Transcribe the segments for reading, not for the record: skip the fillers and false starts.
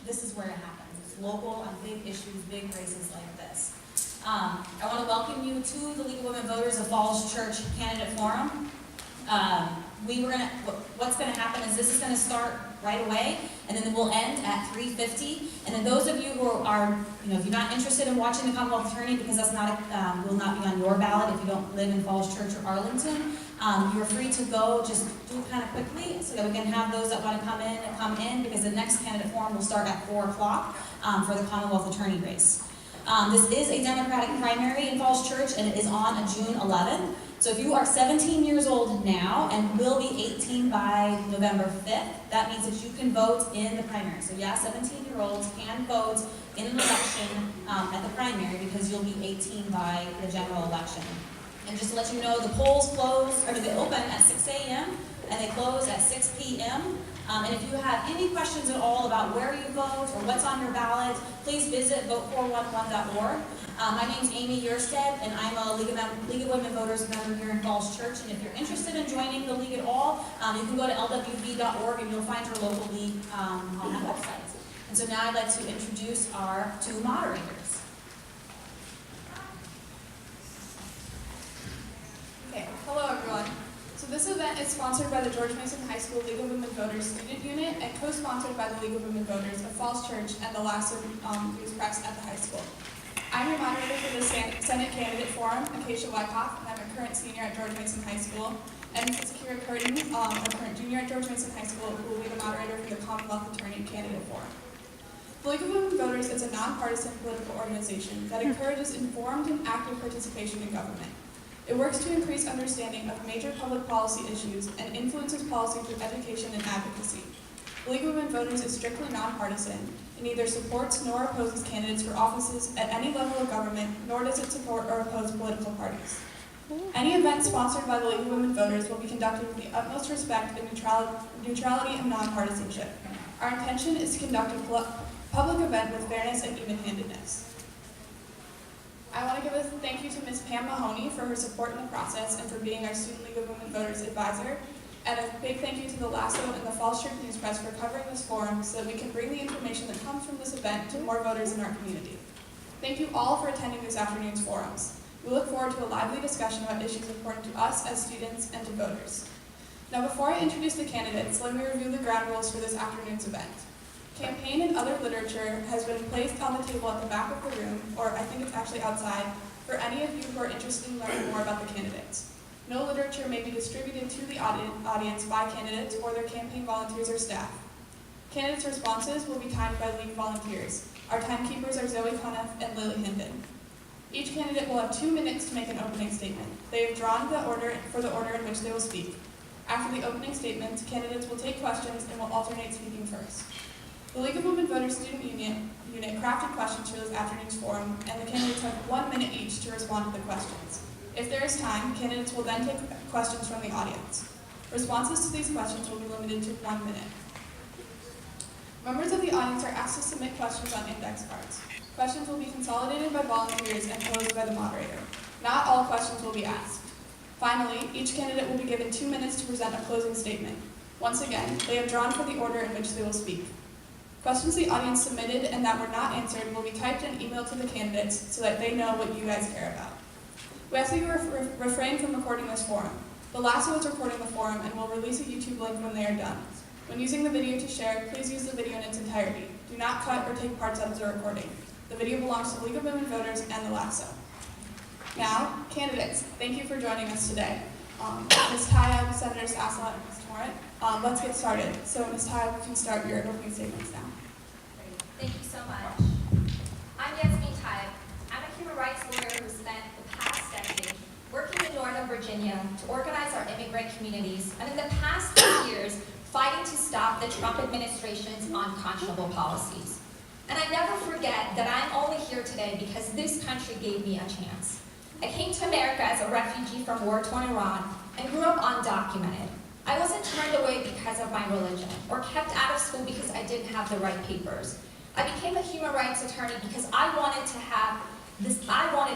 this is where it happens. It's local on big issues, big races like this. I want to welcome you to the League of Women Voters of Falls Church Candidate Forum. What's going to happen is this is going to start right away, and then we'll end at 3:50. And then those of you who are, if you're not interested in watching the Commonwealth Attorney, because that's not will not be on your ballot if you don't live in Falls Church or Arlington, you're free to go. Just do it kind of quickly so that we can have those that want to come in, because the next candidate forum will start at 4 o'clock for the Commonwealth Attorney race. This is a Democratic primary in Falls Church, and it is on June 11th. So if you are 17 years old now and will be 18 by November 5th, that means that you can vote in the primary. So yeah, 17-year-olds can vote in an election at the primary because you'll be 18 by the general election. And just to let you know, the polls they open at 6 a.m. and they close at 6 p.m. And if you have any questions at all about where you vote or what's on your ballot, please visit vote411.org. My name's Amy Yerstead, and I'm a League of Women Voters member here in Falls Church. And if you're interested in joining the league at all, you can go to LWV.org and you'll find your local league on that website. And so now I'd like to introduce our two moderators. Okay, hello everyone. So this event is sponsored by the George Mason High School League of Women Voters Student Unit and co-sponsored by the League of Women Voters of Falls Church and the Lasso News Press at the high school. I'm your moderator for the Senate Candidate Forum, Acacia Wyckoff, and I'm a current senior at George Mason High School. And Mrs. Kira Curtin, a current junior at George Mason High School, who will be the moderator for the Commonwealth Attorney Candidate Forum. The League of Women Voters is a nonpartisan political organization that encourages informed and active participation in government. It works to increase understanding of major public policy issues and influences policy through education and advocacy. The League of Women Voters is strictly nonpartisan and neither supports nor opposes candidates for offices at any level of government, nor does it support or oppose political parties. Any event sponsored by the League of Women Voters will be conducted with the utmost respect and neutrality and nonpartisanship. Our intention is to conduct a public event with fairness and even-handedness. I want to give a thank you to Ms. Pam Mahoney for her support in the process and for being our Student League of Women Voters advisor. And a big thank you to the Lasso and the Falls Church News Press for covering this forum so that we can bring the information that comes from this event to more voters in our community. Thank you all for attending this afternoon's forums. We look forward to a lively discussion about issues important to us as students and to voters. Now, before I introduce the candidates, let me review the ground rules for this afternoon's event. Campaign and other literature has been placed on the table at the back of the room, or I think it's actually outside, for any of you who are interested in learning more about the candidates. No literature may be distributed to the audience by candidates or their campaign volunteers or staff. Candidates' responses will be timed by league volunteers. Our timekeepers are Zoe Conniff and Lily Hinden. Each candidate will have 2 minutes to make an opening statement. They have drawn the order in which they will speak. After the opening statements, candidates will take questions and will alternate speaking first. The League of Women Voters Student Unit crafted questions for this afternoon's forum, and the candidates have 1 minute each to respond to the questions. If there is time, candidates will then take questions from the audience. Responses to these questions will be limited to 1 minute. Members of the audience are asked to submit questions on index cards. Questions will be consolidated by volunteers and posed by the moderator. Not all questions will be asked. Finally, each candidate will be given 2 minutes to present a closing statement. Once again, they have drawn for the order in which they will speak. Questions the audience submitted and that were not answered will be typed and emailed to the candidates so that they know what you guys care about. We ask that you refrain from recording this forum. The Lasso is recording the forum and will release a YouTube link when they are done. When using the video to share, please use the video in its entirety. Do not cut or take parts out of the recording. The video belongs to the League of Women Voters and the Lasso. Now, candidates, thank you for joining us today. Ms. Taya, Senator Sassler, and Ms. Torrent, let's get started. So, Ms. Taya, you can start your opening statements now. Great. Thank you so much. I'm Yasmin Taya. I'm a human rights lawyer who spent the past decade working in Northern Virginia to organize our immigrant communities, and in the past 2 years, fighting to stop the Trump administration's unconscionable policies. And I never forget that I'm only here today because this country gave me a chance. I came to America as a refugee from war-torn Iran and grew up undocumented. I wasn't turned away because of my religion or kept out of school because I didn't have the right papers. I became a human rights attorney because I wanted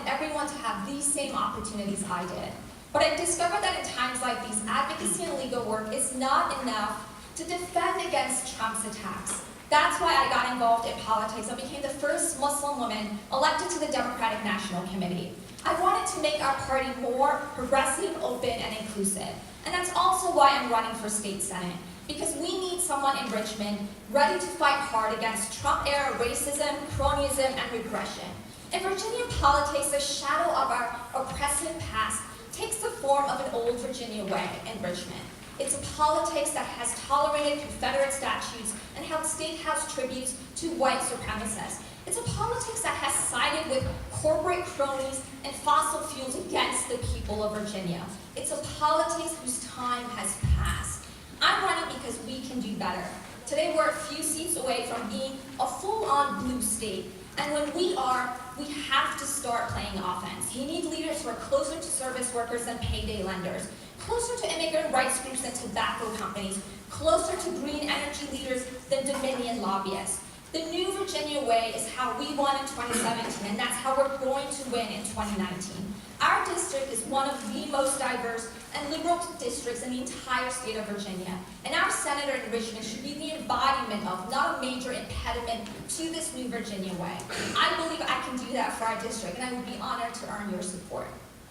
everyone to have these same opportunities I did. But I discovered that in times like these, advocacy and legal work is not enough to defend against Trump's attacks. That's why I got involved in politics and became the first Muslim woman elected to the Democratic National Committee. I wanted to make our party more progressive, open, and inclusive. And that's also why I'm running for state senate, because we need someone in Richmond ready to fight hard against Trump-era racism, cronyism, and repression. In Virginia politics, the shadow of our oppressive past takes the form of an old Virginia way in Richmond. It's a politics that has tolerated Confederate statutes and held statehouse tributes to white supremacists. It's a politics that has sided with corporate cronies and fossil fuels against the people of Virginia. It's a politics whose time has passed. I'm running because we can do better. Today we're a few seats away from being a full-on blue state. And when we are, we have to start playing offense. You need leaders who are closer to service workers than payday lenders, closer to immigrant rights groups than tobacco companies, closer to green energy leaders than Dominion lobbyists. The new Virginia way is how we won in 2017, and that's how we're going to win in 2019. Our district is one of the most diverse and liberal districts in the entire state of Virginia. And our senator in Richmond should be the embodiment of, not a major impediment to this new Virginia way. I believe I can do that for our district, and I would be honored to earn your support.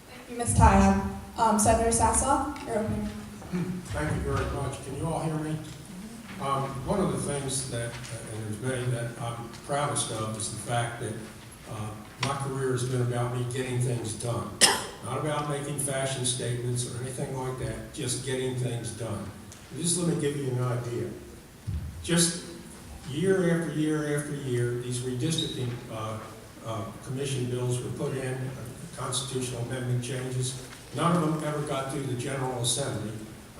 Thank you, Ms. Taya. Senator Sassaw, you're opening. Thank you very much. Can you all hear me? One of the things that, and there's many that I'm proudest of, is the fact that my career has been about me getting things done. Not about making fashion statements or anything like that, just getting things done. Just let me give you an idea. Just year after year after year, these redistricting commission bills were put in, constitutional amendment changes. None of them ever got through the General Assembly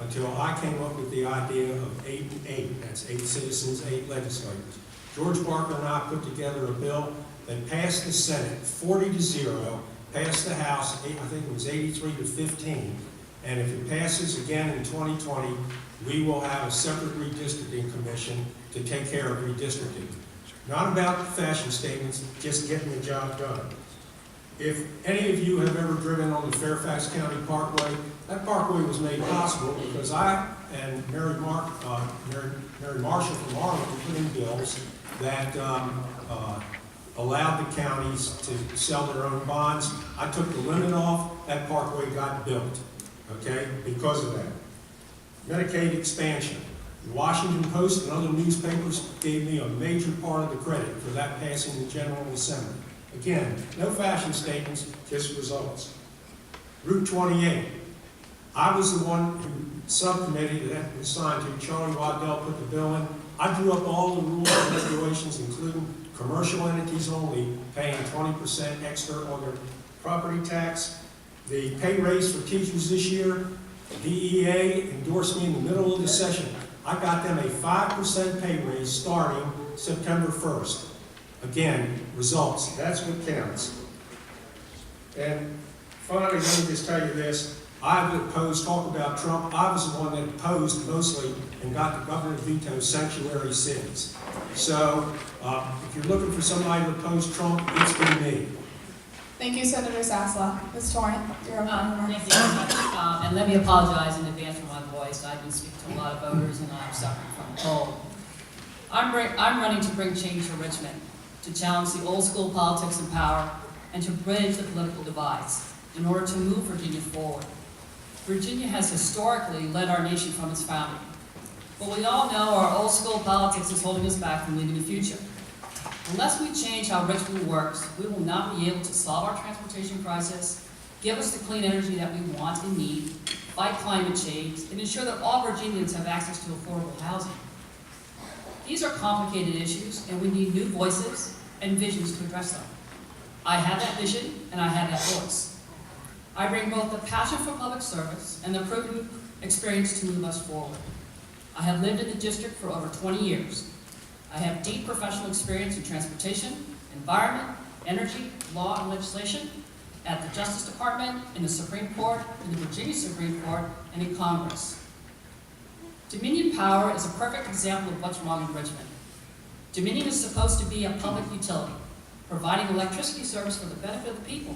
until I came up with the idea of 8 and 8. That's 8 citizens, 8 legislators. George Barker and I put together a bill that passed the Senate 40-0, passed the House, I think it was 83-15, and if it passes again in 2020, we will have a separate redistricting commission to take care of redistricting. Not about fashion statements, just getting the job done. If any of you have ever driven on the Fairfax County Parkway, that parkway was made possible because I and Mary Marshall from Arlington put in bills that allowed the counties to sell their own bonds. I took the limit off, that parkway got built, okay, because of that. Medicaid expansion. The Washington Post and other newspapers gave me a major part of the credit for that passing the General Assembly. Again, no fashion statements, just results. Route 28. I was the one who, subcommittee that had been assigned to, Charlie Waddell put the bill in. I drew up all the rules and regulations, including commercial entities only paying 20% extra on their property tax. The pay raise for teachers this year, DEA endorsed me in the middle of the session. I got them a 5% pay raise starting September 1st. Again, results, that's what counts. And finally, let me just tell you this. I've opposed, talk about Trump, I was the one that opposed mostly and got the governor to veto sanctuary cities. So, if you're looking for somebody to oppose Trump, it's been me. Thank you, Senator Sassaw. Ms. Torrent, you're opening remarks. Thank you very much. And let me apologize in advance for my voice. I've been speaking to a lot of voters and I'm suffering from a cold. I'm running to bring change to Richmond, to challenge the old school politics and power, and to bridge the political divides in order to move Virginia forward. Virginia has historically led our nation from its founding, but we all know our old school politics is holding us back from leading the future. Unless we change how Richmond works, we will not be able to solve our transportation crisis, give us the clean energy that we want and need, fight climate change, and ensure that all Virginians have access to affordable housing. These are complicated issues, and we need new voices and visions to address them. I have that vision, and I have that voice. I bring both the passion for public service and the proven experience to move us forward. I have lived in the district for over 20 years. I have deep professional experience in transportation, environment, energy, law, and legislation, at the Justice Department, in the Supreme Court, in the Virginia Supreme Court, and in Congress. Dominion Power is a perfect example of what's wrong in Richmond. Dominion is supposed to be a public utility, providing electricity service for the benefit of the people.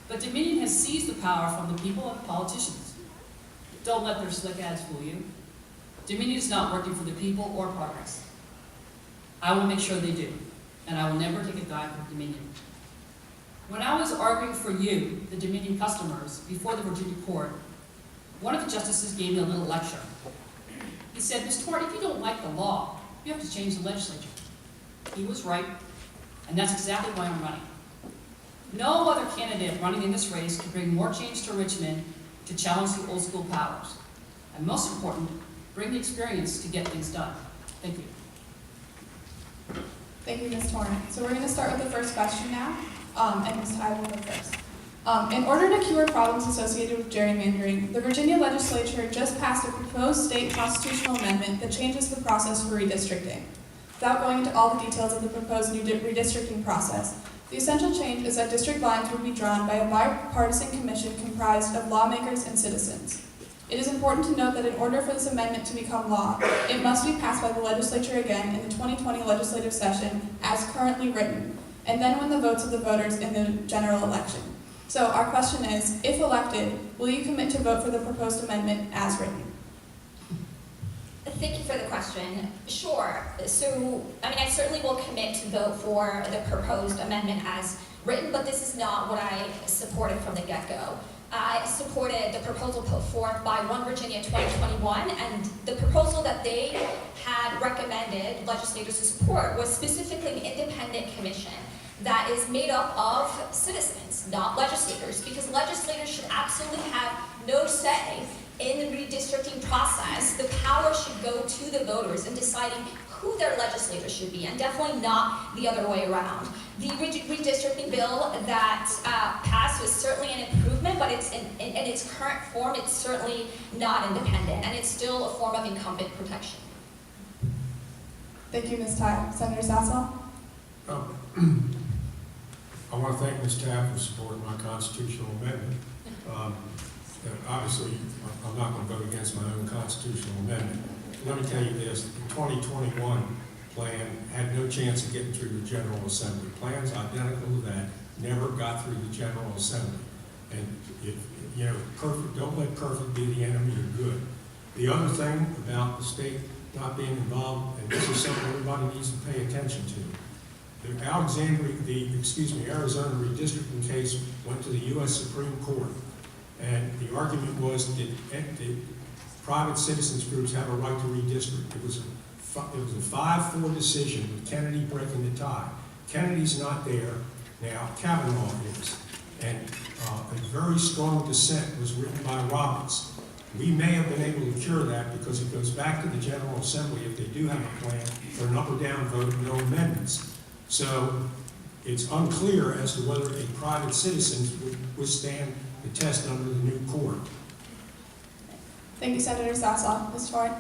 But Dominion has seized the power from the people and politicians. Don't let their slick ads fool you. Dominion is not working for the people or progress. I will make sure they do, and I will never take a dime from Dominion. When I was arguing for you, the Dominion customers, before the Virginia court, one of the justices gave me a little lecture. He said, Ms. Torn, if you don't like the law, you have to change the legislature. He was right, and that's exactly why I'm running. No other candidate running in this race can bring more change to Richmond to challenge the old school powers. And most important, bring the experience to get things done. Thank you. Thank you, Ms. Torrent. So we're going to start with the first question now, and Ms. Tide will go first. In order to cure problems associated with gerrymandering, the Virginia legislature just passed a proposed state constitutional amendment that changes the process for redistricting. Without going into all the details of the proposed new redistricting process, the essential change is that district lines will be drawn by a bipartisan commission comprised of lawmakers and citizens. It is important to note that in order for this amendment to become law, it must be passed by the legislature again in the 2020 legislative session as currently written, and then win the votes of the voters in the general election. So our question is, if elected, will you commit to vote for the proposed amendment as written? Thank you for the question. Sure. So, I certainly will commit to vote for the proposed amendment as written, but this is not what I supported from the get-go. I supported the proposal put forth by One Virginia 2021, and the proposal that they had recommended legislators to support was specifically an independent commission that is made up of citizens, not legislators, because legislators should absolutely have no say in the redistricting process. The power should go to the voters in deciding who their legislators should be, and definitely not the other way around. The redistricting bill that passed was certainly an improvement, but it's in its current form, it's certainly not independent, and it's still a form of incumbent protection. Thank you, Ms. Tide. Senator Sassel? I want to thank Ms. Taft for supporting my constitutional amendment. Obviously, I'm not going to vote against my own constitutional amendment. Let me tell you this, the 2021 plan had no chance of getting through the General Assembly. Plans identical to that never got through the General Assembly. And perfect, don't let perfect be the enemy of good. The other thing about the state not being involved, and this is something everybody needs to pay attention to, the Arizona redistricting case went to the U.S. Supreme Court, and the argument was that private citizens groups have a right to redistrict. It was a 5-4 decision with Kennedy breaking the tie. Kennedy's not there now, Kavanaugh is, and a very strong dissent was written by Roberts. We may have been able to cure that because it goes back to the General Assembly if they do have a plan for an up or down vote, no amendments. So it's unclear as to whether a private citizen would withstand the test under the new court. Thank you, Senator Sassel. Ms. Torrent?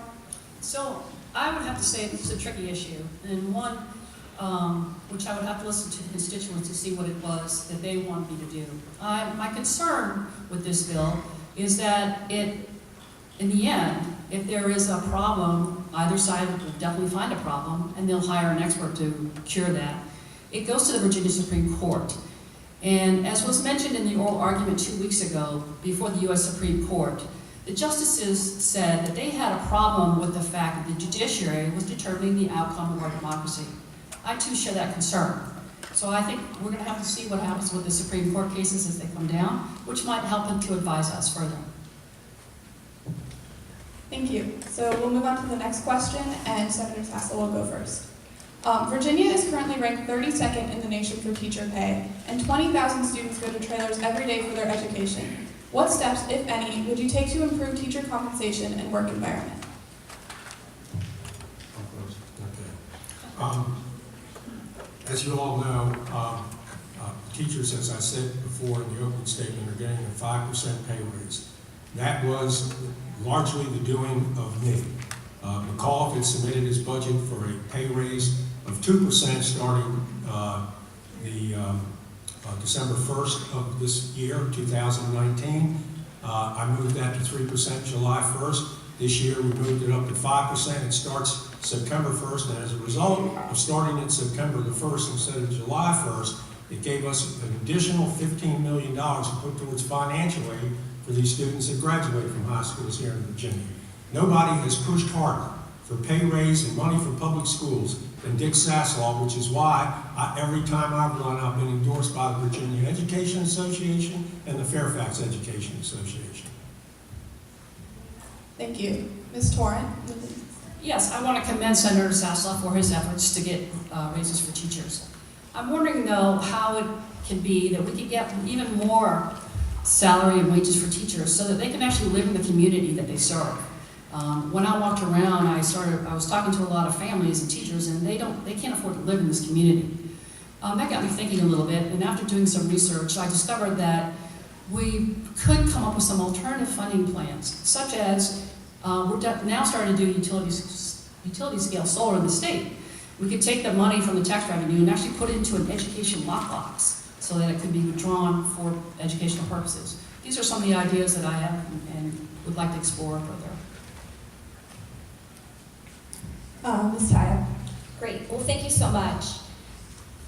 So I would have to say this is a tricky issue, and one which I would have to listen to the constituents to see what it was that they wanted me to do. My concern with this bill is that in the end, if there is a problem, either side will definitely find a problem, and they'll hire an expert to cure that. It goes to the Virginia Supreme Court. And as was mentioned in the oral argument 2 weeks ago before the U.S. Supreme Court, the justices said that they had a problem with the fact that the judiciary was determining the outcome of our democracy. I too share that concern. So I think we're going to have to see what happens with the Supreme Court cases as they come down, which might help them to advise us further. Thank you. So we'll move on to the next question, and Senator Sassel will go first. Virginia is currently ranked 32nd in the nation for teacher pay, and 20,000 students go to trailers every day for their education. What steps, if any, would you take to improve teacher compensation and work environment? Okay. As you all know, teachers, as I said before in the opening statement, are getting a 5% pay raise. That was largely the doing of me. McAuliffe had submitted his budget for a pay raise of 2% starting December 1st of this year, 2019. I moved that to 3% July 1st. This year we moved it up to 5%. It starts September 1st, and as a result of starting it September the 1st instead of July 1st, it gave us an additional $15 million to put towards financial aid for these students that graduate from high schools here in Virginia. Nobody has pushed harder for pay raise and money for public schools than Dick Sasslaw, which is why every time I've run, I've been endorsed by the Virginia Education Association and the Fairfax Education Association. Thank you. Ms. Torrent? Yes, I want to commend Senator Sasslaw for his efforts to get raises for teachers. I'm wondering, though, how it can be that we could get even more salary and wages for teachers so that they can actually live in the community that they serve. When I walked around, I was talking to a lot of families and teachers, and they can't afford to live in this community. That got me thinking a little bit, and after doing some research, I discovered that we could come up with some alternative funding plans, such as we're now starting to do utility scale solar in the state. We could take the money from the tax revenue and actually put it into an education lockbox so that it could be withdrawn for educational purposes. These are some of the ideas that I have and would like to explore further. Ms. Taya? Great, well, thank you so much.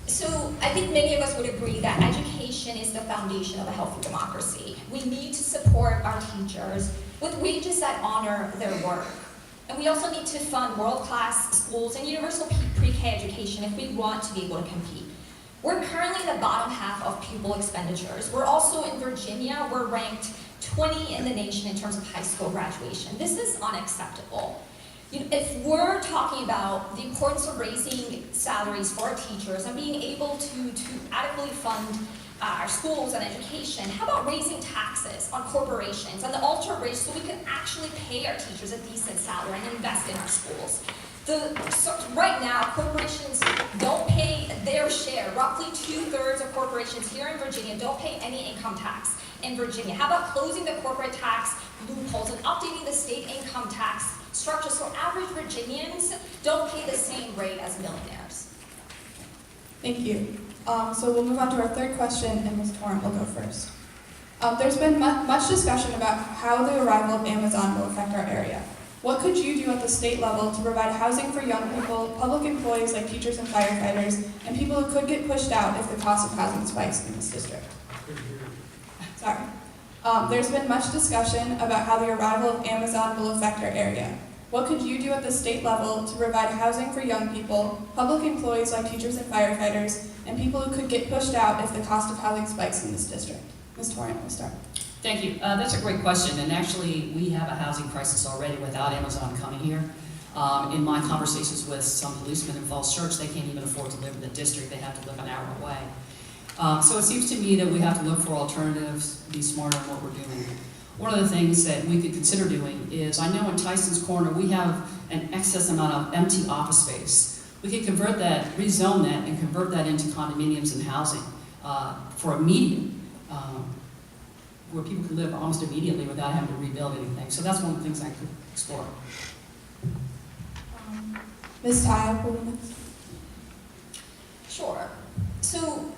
So I think many of us would agree that education is the foundation of a healthy democracy. We need to support our teachers with wages that honor their work. And we also need to fund world-class schools and universal pre-K education if we want to be able to compete. We're currently in the bottom half of pupil expenditures. We're also in Virginia, we're ranked 20 in the nation in terms of high school graduation. This is unacceptable. If we're talking about the importance of raising salaries for our teachers and being able to adequately fund our schools and education, how about raising taxes on corporations and the ultra-rich so we can actually pay our teachers a decent salary and invest in our schools? Right now, corporations don't pay their share. Roughly 2/3 of corporations here in Virginia don't pay any income tax in Virginia. How about closing the corporate tax loopholes and updating the state income tax structure so average Virginians don't pay the same rate as millionaires? Thank you. So we'll move on to our third question, and Ms. Torrent will go first. There's been much discussion about how the arrival of Amazon will affect our area. What could you do at the state level to provide housing for young people, public employees like teachers and firefighters, and people who could get pushed out if the cost of housing spikes in this district? Sorry. There's been much discussion about how the arrival of Amazon will affect our area. What could you do at the state level to provide housing for young people, public employees like teachers and firefighters, and people who could get pushed out if the cost of housing spikes in this district? Ms. Torrent, we'll start. Thank you. That's a great question, and actually we have a housing crisis already without Amazon coming here. In my conversations with some policemen in Falls Church, they can't even afford to live in the district. They have to live an hour away. So it seems to me that we have to look for alternatives, be smarter in what we're doing. One of the things that we could consider doing is, I know in Tyson's Corner we have an excess amount of empty office space. We could convert that, rezone that, and convert that into condominiums and housing for immediate, where people can live almost immediately without having to rebuild anything. So that's one of the things I could explore. Ms. Taya, will you next? Sure. So,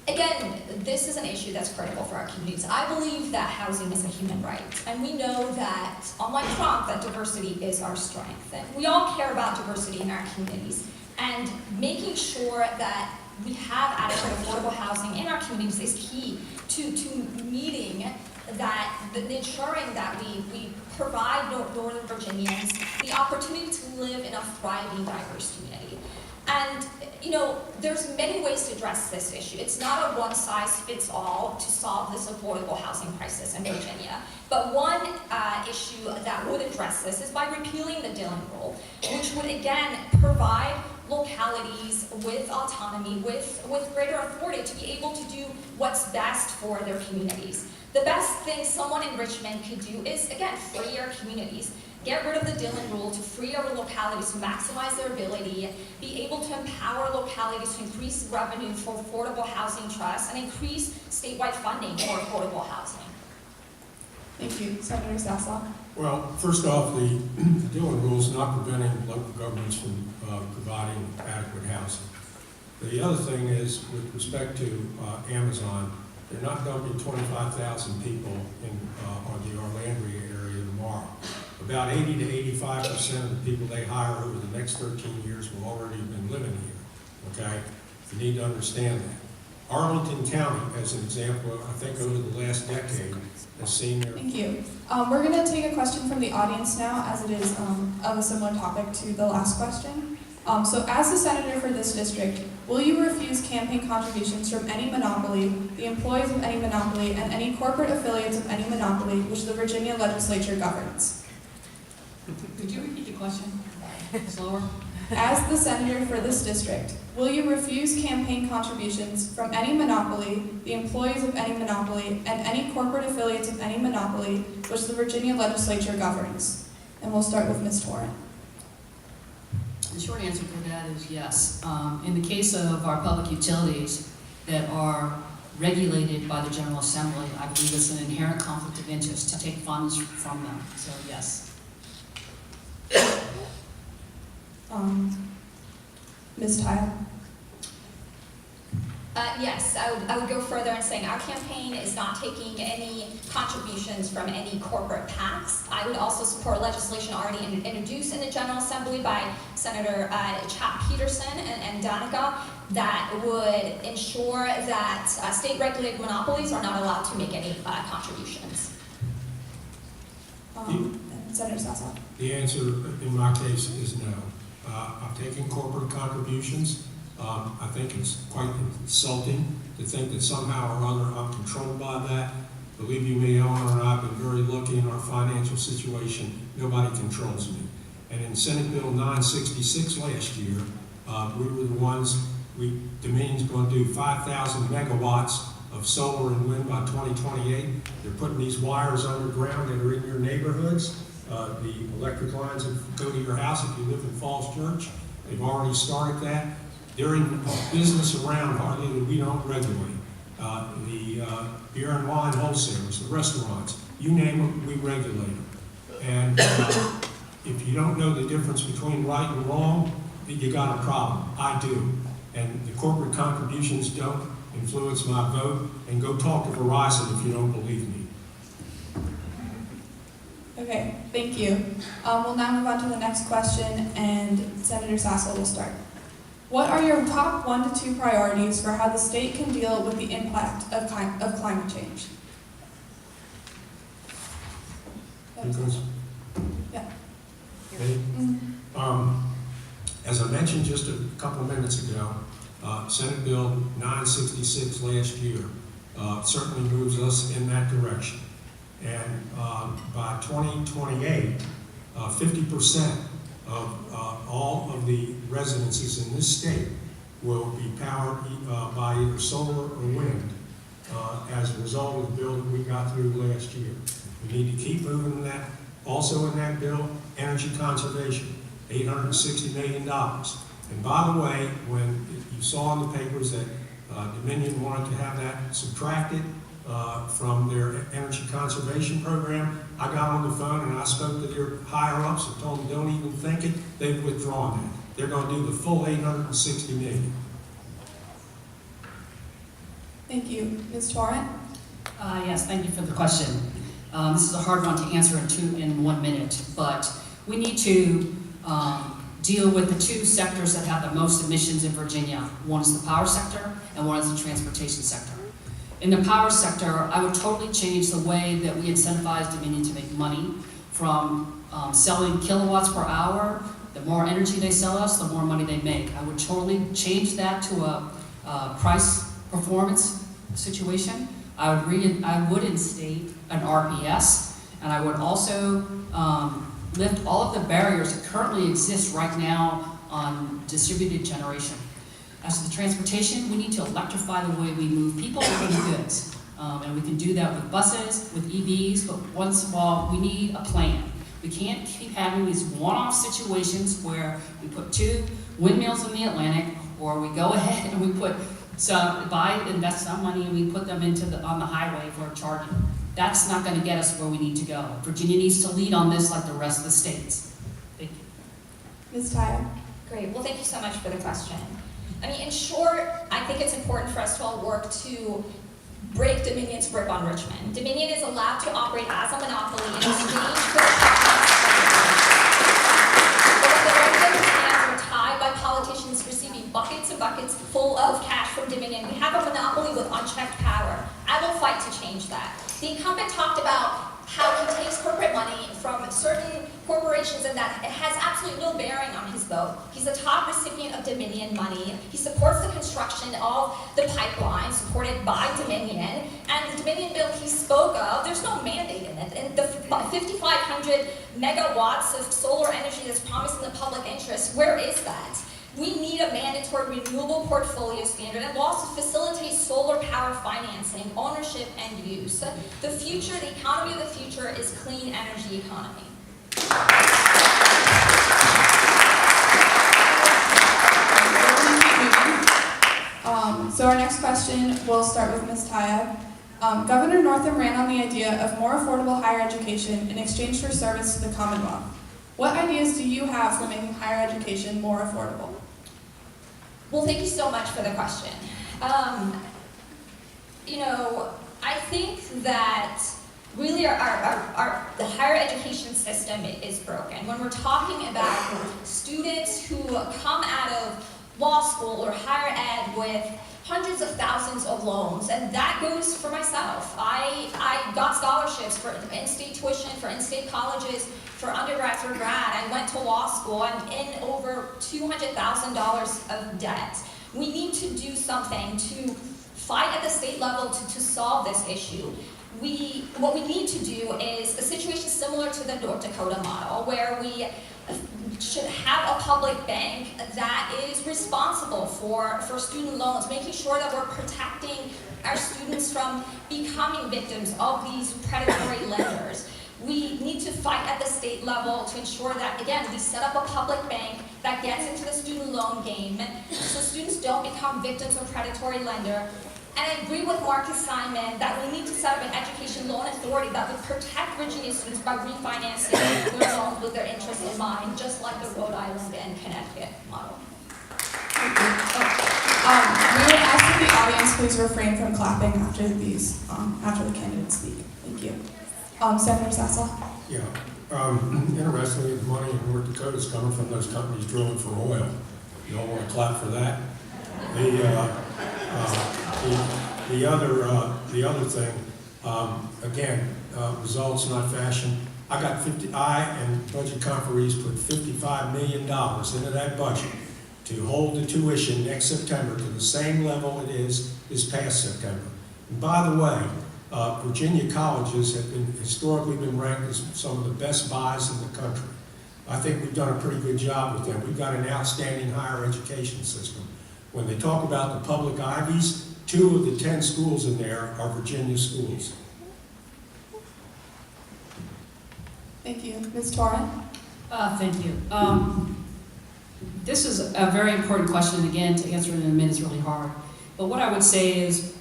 again, this is an issue that's critical for our communities. I believe that housing is a human right, and we know that, unlike Trump, that diversity is our strength. And we all care about diversity in our communities, and making sure that we have adequate affordable housing in our communities is key to meeting that, ensuring that we provide Northern Virginians the opportunity to live in a thriving, diverse community. And, there's many ways to address this issue. It's not a one-size-fits-all to solve this affordable housing crisis in Virginia. But one issue that would address this is by repealing the Dillon Rule, which would, again, provide localities with autonomy, with greater authority to be able to do what's best for their communities. The best thing someone in Richmond could do is, again, free our communities. Get rid of the Dillon Rule to free our localities to maximize their ability, be able to empower localities to increase revenue for affordable housing trusts, and increase statewide funding for affordable housing. Thank you. Senator Sasslaw. Well, first off, the Dillon Rule is not preventing local governments from providing adequate housing. The other thing is, with respect to Amazon, they're not dumping 25,000 people on the Orlando area tomorrow. About 80 to 85% of the people they hire over the next 13 years will already have been living here, okay? You need to understand that. Arlington County, as an example, I think over the last decade, has seen their Thank you. We're going to take a question from the audience now, as it is of a similar topic to the last question. So as the senator for this district, will you refuse campaign contributions from any monopoly, the employees of any monopoly, and any corporate affiliates of any monopoly which the Virginia legislature governs? Could you repeat the question? Slower? As the senator for this district, will you refuse campaign contributions from any monopoly, the employees of any monopoly, and any corporate affiliates of any monopoly which the Virginia legislature governs? And we'll start with Ms. Torrent. The short answer for that is yes. In the case of our public utilities that are regulated by the General Assembly, I believe it's an inherent conflict of interest to take funds from them, so yes. Ms. Tile. Yes, I would go further in saying our campaign is not taking any contributions from any corporate PACs. I would also support legislation already introduced in the General Assembly by Senator Chap Peterson and Danica that would ensure that state-regulated monopolies are not allowed to make any contributions. Senator Sasso. The answer in my case is no. I've taken corporate contributions. I think it's quite insulting to think that somehow or other I'm controlled by that. Believe you me, Eleanor and I have been very lucky in our financial situation. Nobody controls me. And in Senate Bill 966 last year, we were the ones, Dominion's going to do 5,000 megawatts of solar and wind by 2028. They're putting these wires underground that are in your neighborhoods. The electric lines that go to your house if you live in Falls Church. They've already started that. They're in a business around hardly that we don't regulate. The beer and wine wholesalers, the restaurants, you name them, we regulate them. And if you don't know the difference between right and wrong, you got a problem. I do. And the corporate contributions don't influence my vote. And go talk to Verizon if you don't believe me. Okay, thank you. We'll now move on to the next question, and Senator Sasso will start. What are your top 1 to 2 priorities for how the state can deal with the impact of climate change? Yeah. Okay. As I mentioned just a couple of minutes ago, Senate Bill 966 last year certainly moves us in that direction. And by 2028, 50% of all of the residences in this state will be powered by either solar or wind as a result of the bill that we got through last year. We need to keep moving that. Also in that bill, energy conservation, $860 million. And by the way, when you saw in the papers that Dominion wanted to have that subtracted from their energy conservation program, I got on the phone and I spoke to their higher-ups and told them don't even think it. They've withdrawn that. They're going to do the full $860 million. Thank you. Ms. Torrent? Yes, thank you for the question. This is a hard one to answer in 1 minute, but we need to deal with the 2 sectors that have the most emissions in Virginia. One is the power sector and one is the transportation sector. In the power sector, I would totally change the way that we incentivize Dominion to make money from selling kilowatts per hour. The more energy they sell us, the more money they make. I would totally change that to a price performance situation. I would instate an RPS, and I would also lift all of the barriers that currently exist right now on distributed generation. As to the transportation, we need to electrify the way we move people and goods. And we can do that with buses, with EVs, but once in a while, we need a plan. We can't keep having these one-off situations where we put 2 windmills in the Atlantic, or we go ahead and we invest some money and we put them on the highway for charging. That's not going to get us where we need to go. Virginia needs to lead on this like the rest of the states. Thank you. Ms. Tile? Great. Well, thank you so much for the question. I mean, in short, I think it's important for us to all work to break Dominion's grip on Richmond. Dominion is allowed to operate as a monopoly in exchange for the but the regulators' hands are tied by politicians receiving buckets and buckets full of cash from Dominion. We have a monopoly that it has absolutely no bearing on his vote. He's a top recipient of Dominion money. He supports the construction of the pipeline supported by Dominion. And the Dominion bill he spoke of, there's no mandate in it. And the 5,500 megawatts of solar energy that's promised in the public interest, where is that? We need a mandatory renewable portfolio standard and laws to facilitate solar power financing, ownership, and use. The future, the economy of the future is clean energy economy. So our next question, we'll start with Ms. Taya. Governor Northam ran on the idea of more affordable higher education in exchange for service to the Commonwealth. What ideas do you have for making higher education more affordable? Well, thank you so much for the question. I think that really the higher education system is broken. When we're talking about students who come out of law school or higher ed with hundreds of thousands of loans, and that goes for myself. I got scholarships for in-state tuition, for in-state colleges, for undergrad, for grad. I went to law school. I'm in over $200,000 of debt. We need to do something to fight at the state level to solve this issue. What we need to do is a situation similar to the North Dakota model, where we should have a public bank that is responsible for student loans, making sure that we're protecting our students from becoming victims of these predatory lenders. We need to fight at the state level to ensure that, again, we set up a public bank that gets into the student loan game so students don't become victims of a predatory lender. And I agree with Marcus Simon that we need to set up an education loan authority that would protect Virginia students by refinancing their loans with their interests in mind, just like the Rhode Island and Connecticut model. We would ask that the audience please refrain from clapping after the candidates speak. Thank you. Senator Sassel. Yeah. Interestingly, the money in North Dakota is coming from those companies drilling for oil. You all want to clap for that? The other thing, again, results not fashion. I and budget conferees put $55 million into that budget to hold the tuition next September to the same level it is this past September. And by the way, Virginia colleges have historically been ranked as some of the best buys in the country. I think we've done a pretty good job with them. We've got an outstanding higher education system. When they talk about the public Ivies, 2 of the 10 schools in there are Virginia schools. Thank you. Ms. Toran. Thank you. This is a very important question. Again, to answer it in a minute is really hard. But what I would say is,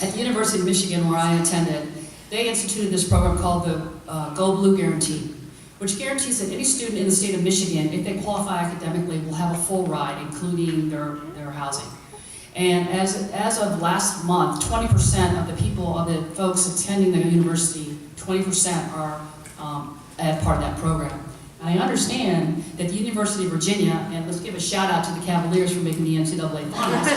at the University of Michigan, where I attended, they instituted this program called the Go Blue Guarantee, which guarantees that any student in the state of Michigan, if they qualify academically, will have a full ride, including their housing. And as of last month, 20% of the folks attending the university, 20% are part of that program. And I understand that the University of Virginia, and let's give a shout out to the Cavaliers for making the NCAA finals,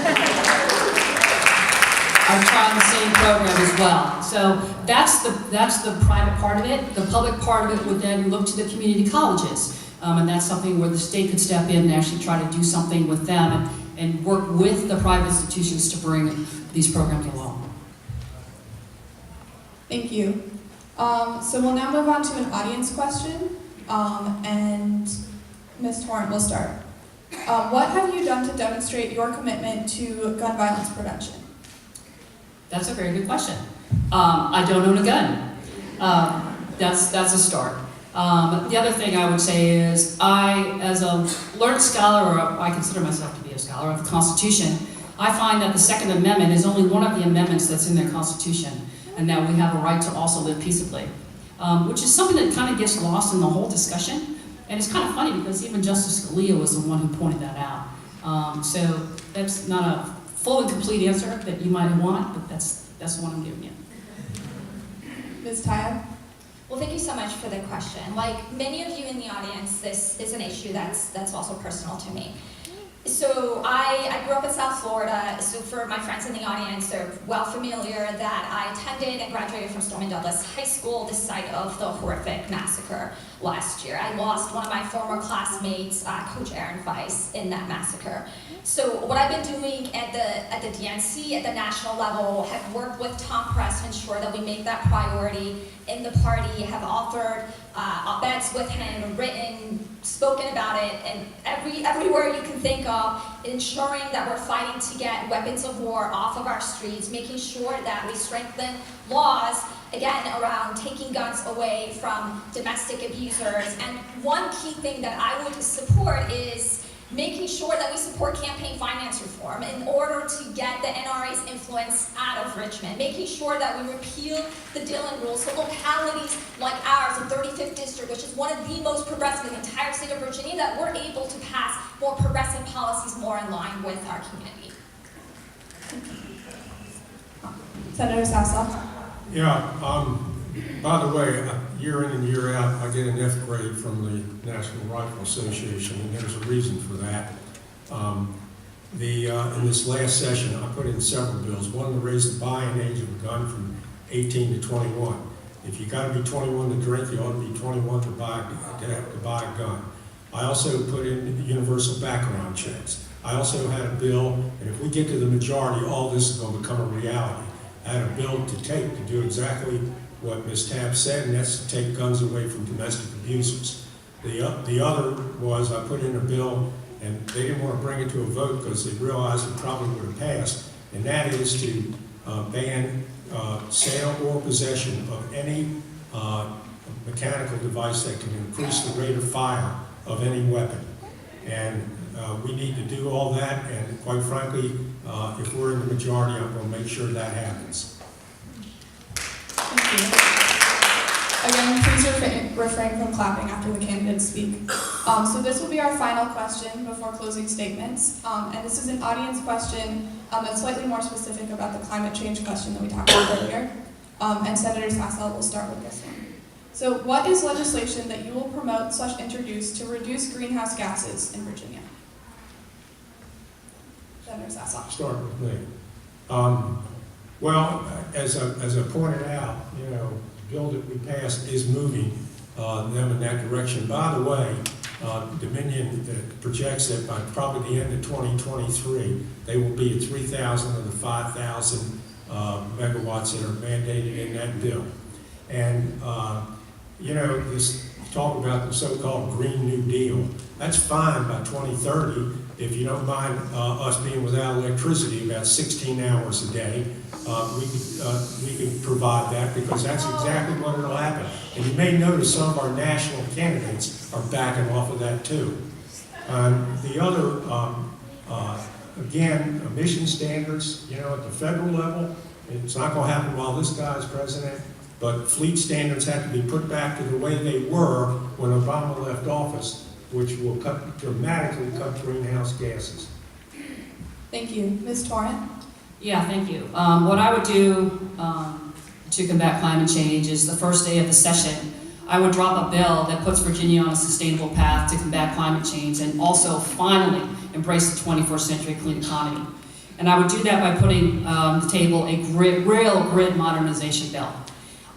are trying the same program as well. So that's the private part of it. The public part of it would then look to the community colleges. And that's something where the state could step in and actually try to do something with them and work with the private institutions to bring these programs along. Thank you. So we'll now move on to an audience question. And Ms. Torrent will start. What have you done to demonstrate your commitment to gun violence prevention? That's a very good question. I don't own a gun. That's a start. The other thing I would say is I, as a learned scholar, or I consider myself to be a scholar of the Constitution, I find that the Second Amendment is only one of the amendments that's in their Constitution, and that we have a right to also live peaceably, which is something that kind of gets lost in the whole discussion. And it's kind of funny because even Justice Scalia was the one who pointed that out. So that's not a full and complete answer that you might want, but that's the one I'm giving you. Ms. Taya? Well, thank you so much for the question. Like many of you in the audience, this is an issue that's also personal to me. So I grew up in South Florida, so for my friends in the audience, they're well familiar that I attended and graduated from Stoneman Douglas High School, the site of the horrific massacre last year. I lost one of my former classmates, Coach Aaron Weiss, in that massacre. So what I've been doing at the DNC, at the national level, have worked with Tom Press to ensure that we make that priority in the party, have authored op-eds with him, written, spoken about it, and everywhere you can think of, ensuring that we're fighting to get weapons of war off of our streets, making sure that we strengthen laws, again, around taking guns away from domestic abusers. And one key thing that I would support is making sure that we support campaign finance reform in order to get the NRA's influence out of Richmond, making sure that we repeal the Dillon rules so localities like ours, the 35th District, which is one of the most progressive in the entire state of Virginia, that we're able to pass more progressive policies more in line with our community. Senator Sassoff. Yeah, by the way, year in and year out, I get an F grade from the National Rifle Association, and there's a reason for that. In this last session, I put in several bills. One to raise the buy-in age of a gun from 18 to 21. If you got to be 21 to drink, you ought to be 21 to buy a gun. I also put in universal background checks. I also had a bill, and if we get to the majority, all this is going to become a reality. I had a bill to do exactly what Ms. Tabb said, and that's to take guns away from domestic abusers. The other was I put in a bill, and they didn't want to bring it to a vote because they realized it probably would have passed, and that is to ban sale or possession of any mechanical device that can increase the rate of fire of any weapon. And we need to do all that, and quite frankly, if we're in the majority, I'm going to make sure that happens. Thank you. Again, please refrain from clapping after the candidates speak. So this will be our final question before closing statements. And this is an audience question that's slightly more specific about the climate change question that we talked about earlier. And Senator Sassel will start with this one. So what is legislation that you will promote / introduce to reduce greenhouse gases in Virginia? Senator Sassel. Start with me. Well, as I pointed out, the bill that we passed is moving them in that direction. By the way, Dominion projects that by probably the end of 2023, they will be at 3,000 of the 5,000 megawatts that are mandated in that bill. And, this talk about the so-called Green New Deal, that's fine by 2030 if you don't mind us being without electricity about 16 hours a day. We can provide that because that's exactly what will happen. And you may notice some of our national candidates are backing off of that too. The other, again, emission standards, at the federal level, it's not going to happen while this guy is president, but fleet standards have to be put back to the way they were when Obama left office, which will dramatically cut greenhouse gases. Thank you. Ms. Torrent? Yeah, thank you. What I would do to combat climate change is the first day of the session, I would drop a bill that puts Virginia on a sustainable path to combat climate change and also finally embrace the 21st century clean economy. And I would do that by putting on the table a real grid modernization bill.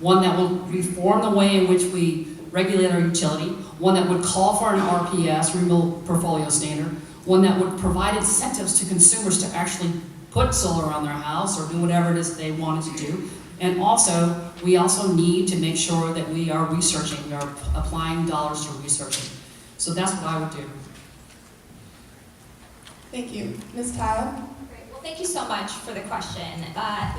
One that will reform the way in which we regulate our utility, one that would call for an RPS, Renewable Portfolio Standard, one that would provide incentives to consumers to actually put solar on their house or do whatever it is they wanted to do. And also, we also need to make sure that we are researching, we are applying dollars to researching. So that's what I would do. Thank you. Ms. Tile? Great. Well, thank you so much for the question.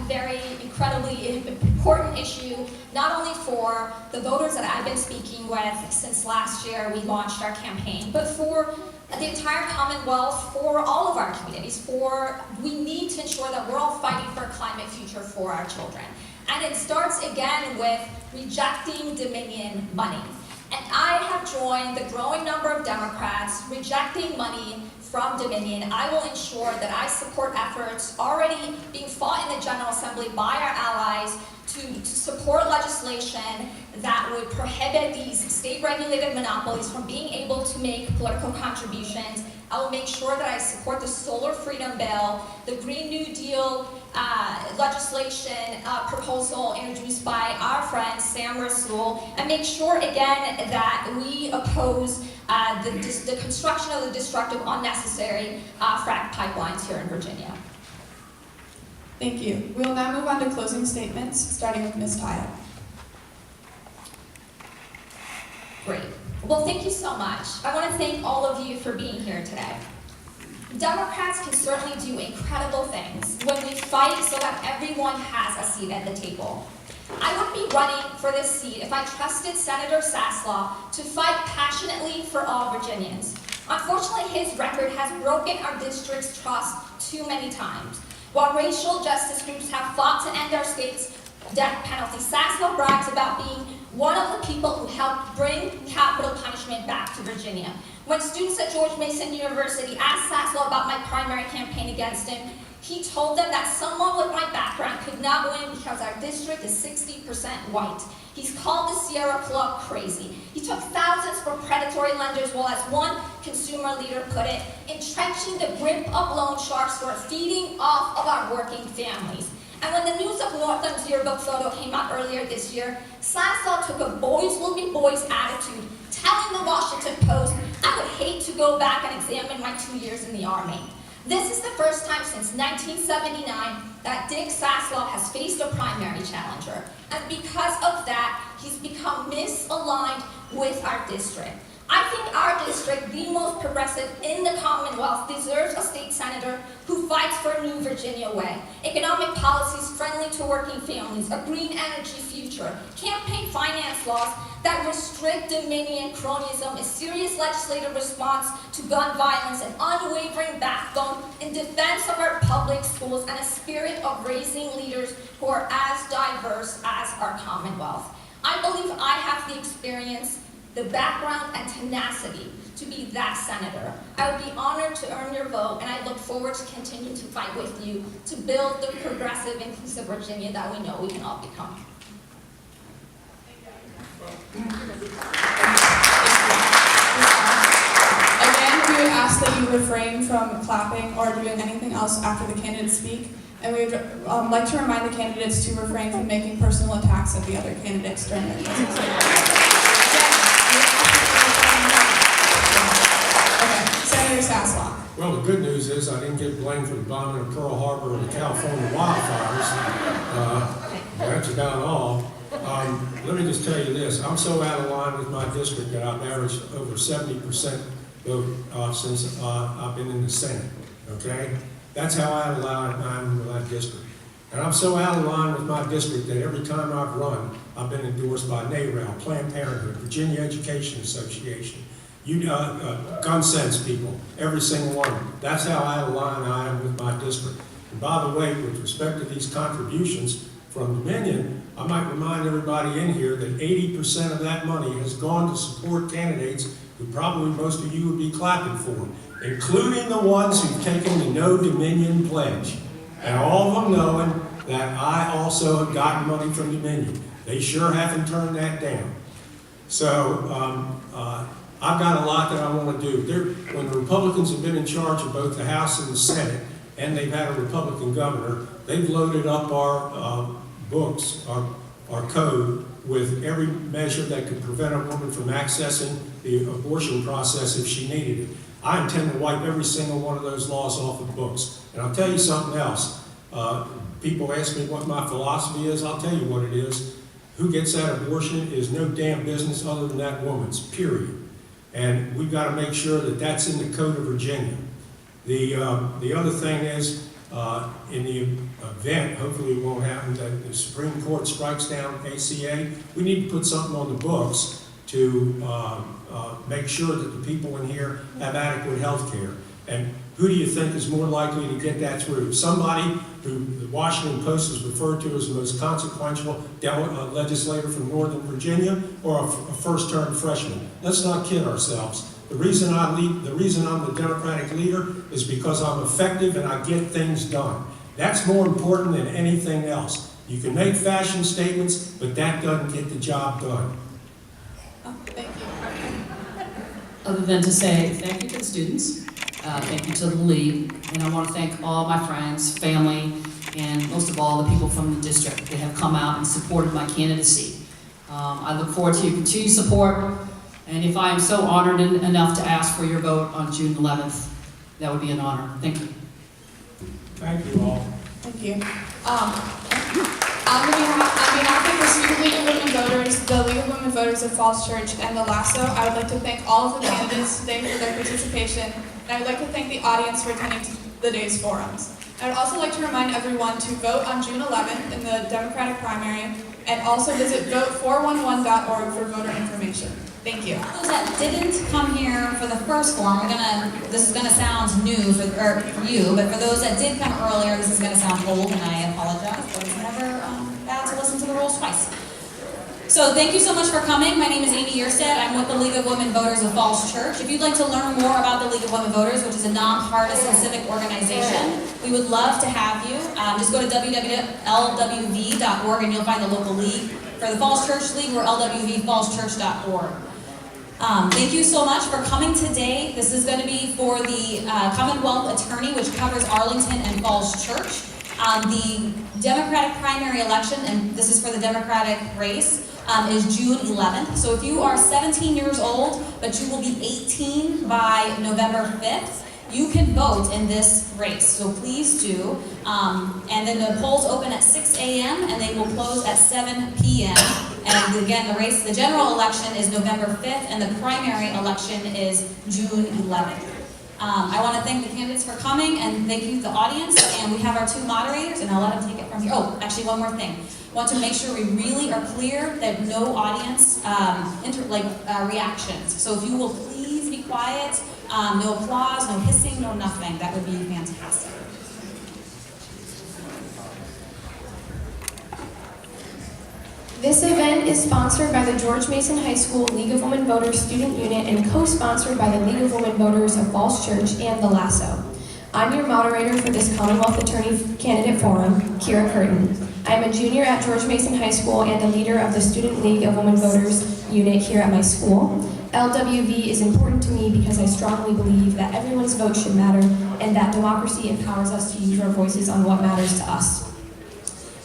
Very incredibly important issue, not only for the voters that I've been speaking with since last year we launched our campaign, but for the entire Commonwealth, for all of our communities, we need to ensure that we're all fighting for a climate future for our children. And it starts again with rejecting Dominion money. And I have joined the growing number of Democrats rejecting money from Dominion. I will ensure that I support efforts already being fought in the General Assembly by our allies to support legislation that would prohibit these state-regulated monopolies from being able to make political contributions. I will make sure that I support the Solar Freedom Bill, the Green New Deal legislation proposal introduced by our friend Sam Rasool, and make sure again that we oppose the construction of the destructive, unnecessary frac pipelines here in Virginia. Thank you. We will now move on to closing statements, starting with Ms. Taya. Great. Well, thank you so much. I want to thank all of you for being here today. Democrats can certainly do incredible things when we fight so that everyone has a seat at the table. I wouldn't be running for this seat if I trusted Senator Saslaw to fight passionately for all Virginians. Unfortunately, his record has broken our district's trust too many times. While racial justice groups have fought to end our state's death penalty, Saslaw brags about being one of the people who helped bring capital punishment back to Virginia. When students at George Mason University asked Saslaw about my primary campaign against him, he told them that someone with my background could not win because our district is 60% white. He's called the Sierra Club crazy. He took thousands for predatory lenders, while as one consumer leader put it, entrenching the grip of loan sharks who are feeding off of our working families. And when the news of Northam's yearbook photo came out earlier this year, Saslaw took a boys will be boys attitude, telling the Washington Post, I would hate to go back and examine my 2 years in the Army. This is the first time since 1979 that Dick Saslaw has faced a primary challenger. And because of that, he's become misaligned with our district. I think our district, the most progressive in the Commonwealth, deserves a state senator who fights for a new Virginia way. Economic policies friendly to working families, a green energy future, campaign finance laws that restrict dominion cronyism, a serious legislative response to gun violence, an unwavering backbone in defense of our public schools, and a spirit of raising leaders who are as diverse as our Commonwealth. I believe I have the experience, the background, and tenacity to be that senator. I would be honored to earn your vote, and I look forward to continuing to fight with you to build the progressive, inclusive Virginia that we know we can all become. Again, we would ask that you refrain from clapping or doing anything else after the candidates speak. And we would like to remind the candidates to refrain from making personal attacks at the other candidates during their presentation. Okay, Senator Saslaw. Well, the good news is I didn't get blamed for the bombing of Pearl Harbor and the California wildfires. That's about all. Let me just tell you this. I'm so out of line with my district that I've averaged over 70% vote since I've been in the Senate, okay? That's how out of line I am with my district. And I'm so out of line with my district that every time I've run, I've been endorsed by NARAL, Planned Parenthood, Virginia Education Association, Gun Sense people, every single one. That's how out of line I am with my district. And by the way, with respect to these contributions from Dominion, I might remind everybody in here that 80% of that money has gone to support candidates who probably most of you would be clapping for, including the ones who've taken the No Dominion pledge. And all of them knowing that I also have gotten money from Dominion. They sure haven't turned that down. So I've got a lot that I want to do. When the Republicans have been in charge of both the House and the Senate, and they've had a Republican governor, they've loaded up our books, our code, with every measure that could prevent a woman from accessing the abortion process if she needed it. I intend to wipe every single one of those laws off the books. And I'll tell you something else. People ask me what my philosophy is. I'll tell you what it is. Who gets that abortion is no damn business other than that woman's, period. And we've got to make sure that that's in the Code of Virginia. The other thing is, in the event, hopefully it won't happen, that the Supreme Court strikes down ACA, we need to put something on the books to make sure that the people in here have adequate health care. And who do you think is more likely to get that through? Somebody who the Washington Post has referred to as the most consequential legislator from Northern Virginia, or a first-term freshman? Let's not kid ourselves. The reason I'm the Democratic leader is because I'm effective and I get things done. That's more important than anything else. You can make fashion statements, but that doesn't get the job done. Oh, thank you. Other than to say thank you to the students, thank you to the league, and I want to thank all my friends, family, and most of all the people from the district that have come out and supported my candidacy. I look forward to your continued support, and if I am so honored enough to ask for your vote on June 11th, that would be an honor. Thank you. Thank you all. Thank you. On behalf of the Student League of Women Voters, the League of Women Voters of Falls Church, and the LASSO, I would like to thank all of the candidates today for their participation, and I would like to thank the audience for attending the day's forums. I would also like to remind everyone to vote on June 11th in the Democratic primary, and also visit vote411.org for voter information. Thank you. Those that didn't come here for the first forum, this is gonna sound new for you, but for those that did come earlier, this is gonna sound old, and I apologize, but it's never bad to listen to the rules twice. So thank you so much for coming. My name is Amy Yerstead. I'm with the League of Women Voters of Falls Church. If you'd like to learn more about the League of Women Voters, which is a nonpartisan civic organization, we would love to have you. Just go to www.lwv.org and you'll find the local league. For the Falls Church League, we're lwvfallschurch.org. Thank you so much for coming today. This is going to be for the Commonwealth Attorney, which covers Arlington and Falls Church. The Democratic primary election, and this is for the Democratic race, is June 11th. So if you are 17 years old, but you will be 18 by November 5th, you can vote in this race. So please do. And then the polls open at 6 a.m. and they will close at 7 p.m. And again, the general election is November 5th, and the primary election is June 11th. I want to thank the candidates for coming, and thank you to the audience. And we have our two moderators, and I'll let them take it from here. Oh, actually, one more thing. I want to make sure we really are clear that no audience reactions. So if you will please be quiet, no applause, no hissing, no nothing. That would be fantastic. This event is sponsored by the George Mason High School League of Women Voters Student Unit and co-sponsored by the League of Women Voters of Falls Church and the LASSO. I'm your moderator for this Commonwealth Attorney Candidate Forum, Kira Curtin. I am a junior at George Mason High School and a leader of the Student League of Women Voters unit here at my school. LWV is important to me because I strongly believe that everyone's vote should matter and that democracy empowers us to use our voices on what matters to us.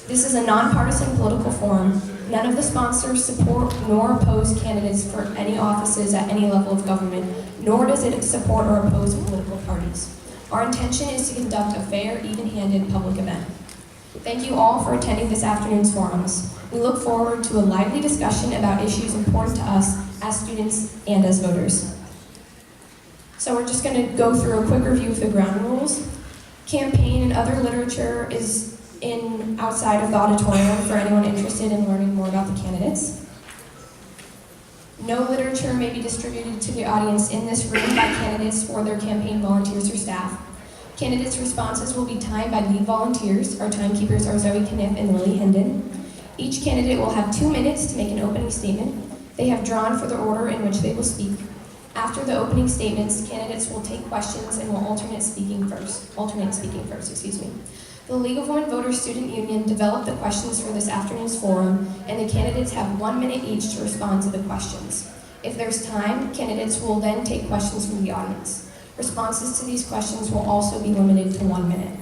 This is a nonpartisan political forum. None of the sponsors support nor oppose candidates for any offices at any level of government, nor does it support or oppose political parties. Our intention is to conduct a fair, even-handed public event. Thank you all for attending this afternoon's forums. We look forward to a lively discussion about issues important to us as students and as voters. So we're just going to go through a quick review of the ground rules. Campaign and other literature is outside of the auditorium for anyone interested in learning more about the candidates. No literature may be distributed to the audience in this room by candidates or their campaign volunteers or staff. Candidates' responses will be timed by lead volunteers. Our timekeepers are Zoe Kniff and Lily Hendon. Each candidate will have 2 minutes to make an opening statement. They have drawn for the order in which they will speak. After the opening statements, candidates will take questions and will alternate speaking first. The League of Women Voters Student Union developed the questions for this afternoon's forum, and the candidates have 1 minute each to respond to the questions. If there's time, candidates will then take questions from the audience. Responses to these questions will also be limited to 1 minute.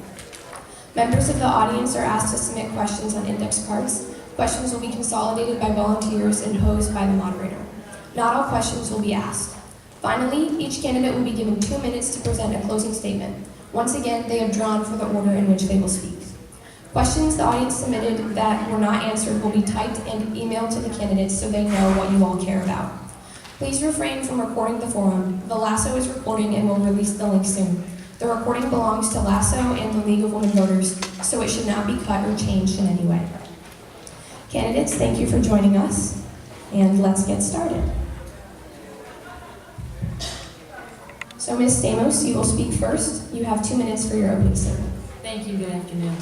Members of the audience are asked to submit questions on index cards. Questions will be consolidated by volunteers and posed by the moderator. Not all questions will be asked. Finally, each candidate will be given 2 minutes to present a closing statement. Once again, they have drawn for the order in which they will speak. Questions the audience submitted that were not answered will be typed and emailed to the candidates so they know what you all care about. Please refrain from recording the forum. The LASSO is recording and will release the link soon. The recording belongs to LASSO and the League of Women Voters, so it should not be cut or changed in any way. Candidates, thank you for joining us, and let's get started. So Ms. Stamos, you will speak first. You have 2 minutes for your opening statement. Thank you, good afternoon.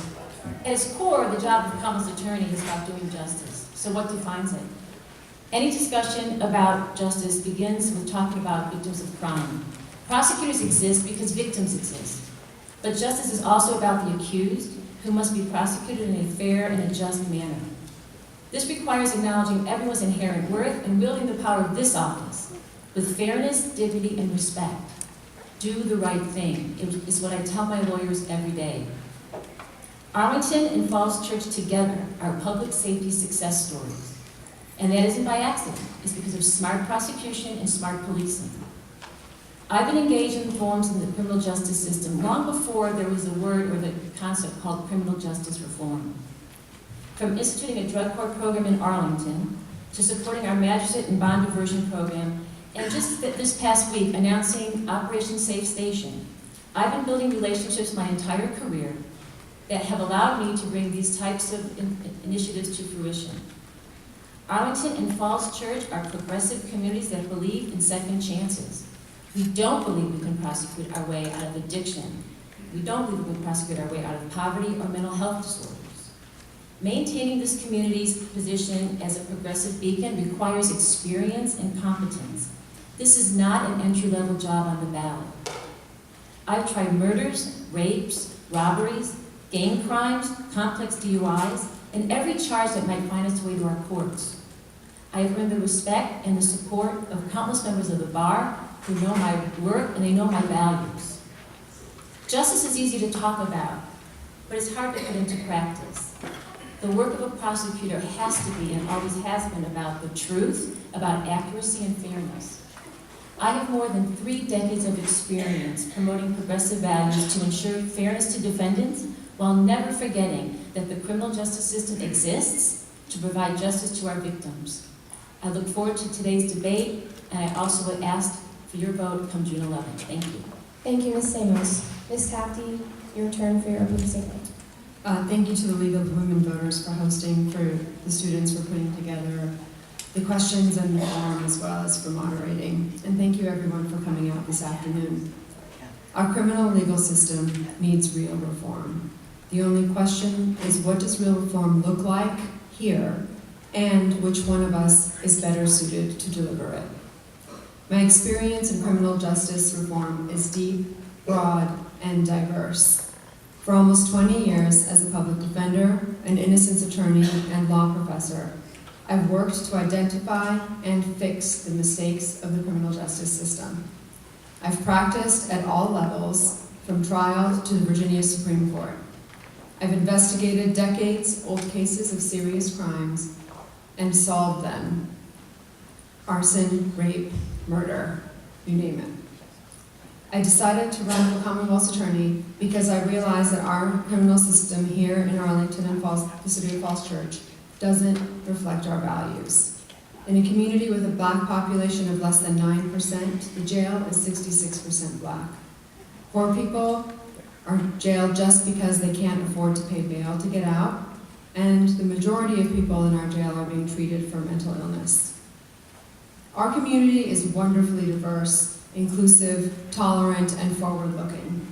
At its core, the job of the Commonwealth Attorney is about doing justice. So what defines it? Any discussion about justice begins with talking about victims of crime. Prosecutors exist because victims exist. But justice is also about the accused, who must be prosecuted in a fair and a just manner. This requires acknowledging everyone's inherent worth and wielding the power of this office with fairness, dignity, and respect. Do the right thing is what I tell my lawyers every day. Arlington and Falls Church together are public safety success stories. And that isn't by accident. It's because of smart prosecution and smart policing. I've been engaged in reforms in the criminal justice system long before there was a word or the concept called criminal justice reform. From instituting a drug court program in Arlington to supporting our magistrate and bond diversion program, and just this past week announcing Operation Safe Station, I've been building relationships my entire career that have allowed me to bring these types of initiatives to fruition. Arlington and Falls Church are progressive communities that believe in second chances. We don't believe we can prosecute our way out of addiction. We don't believe we can prosecute our way out of poverty or mental health disorders. Maintaining this community's position as a progressive beacon requires experience and competence. This is not an entry-level job on the ballot. I've tried murders, rapes, robberies, gang crimes, complex DUIs, and every charge that might find its way to our courts. I have earned the respect and the support of countless members of the bar who know my work and they know my values. Justice is easy to talk about, but it's hard to put into practice. The work of a prosecutor has to be and always has been about the truth, about accuracy and fairness. I have more than 3 decades of experience promoting progressive values to ensure fairness to defendants while never forgetting that the criminal justice system exists to provide justice to our victims. I look forward to today's debate, and I also would ask for your vote come June 11th. Thank you. Thank you, Ms. Samos. Ms. Tafty, your turn for your opening statement. Thank you to the League of Women Voters for hosting, for the students for putting together the questions and the forum, as well as for moderating. And thank you everyone for coming out this afternoon. Our criminal legal system needs real reform. The only question is, what does real reform look like here, and which one of us is better suited to deliver it? My experience in criminal justice reform is deep, broad, and diverse. For almost 20 years as a public defender, an innocence attorney, and law professor, I've worked to identify and fix the mistakes of the criminal justice system. I've practiced at all levels, from trial to the Virginia Supreme Court. I've investigated decades-old cases of serious crimes and solved them. Arson, rape, murder, you name it. I decided to run for Commonwealth's Attorney because I realized that our criminal system here in Arlington and the City of Falls Church doesn't reflect our values. In a community with a black population of less than 9%, the jail is 66% black. Poor people are jailed just because they can't afford to pay bail to get out, and the majority of people in our jail are being treated for mental illness. Our community is wonderfully diverse, inclusive, tolerant, and forward-looking.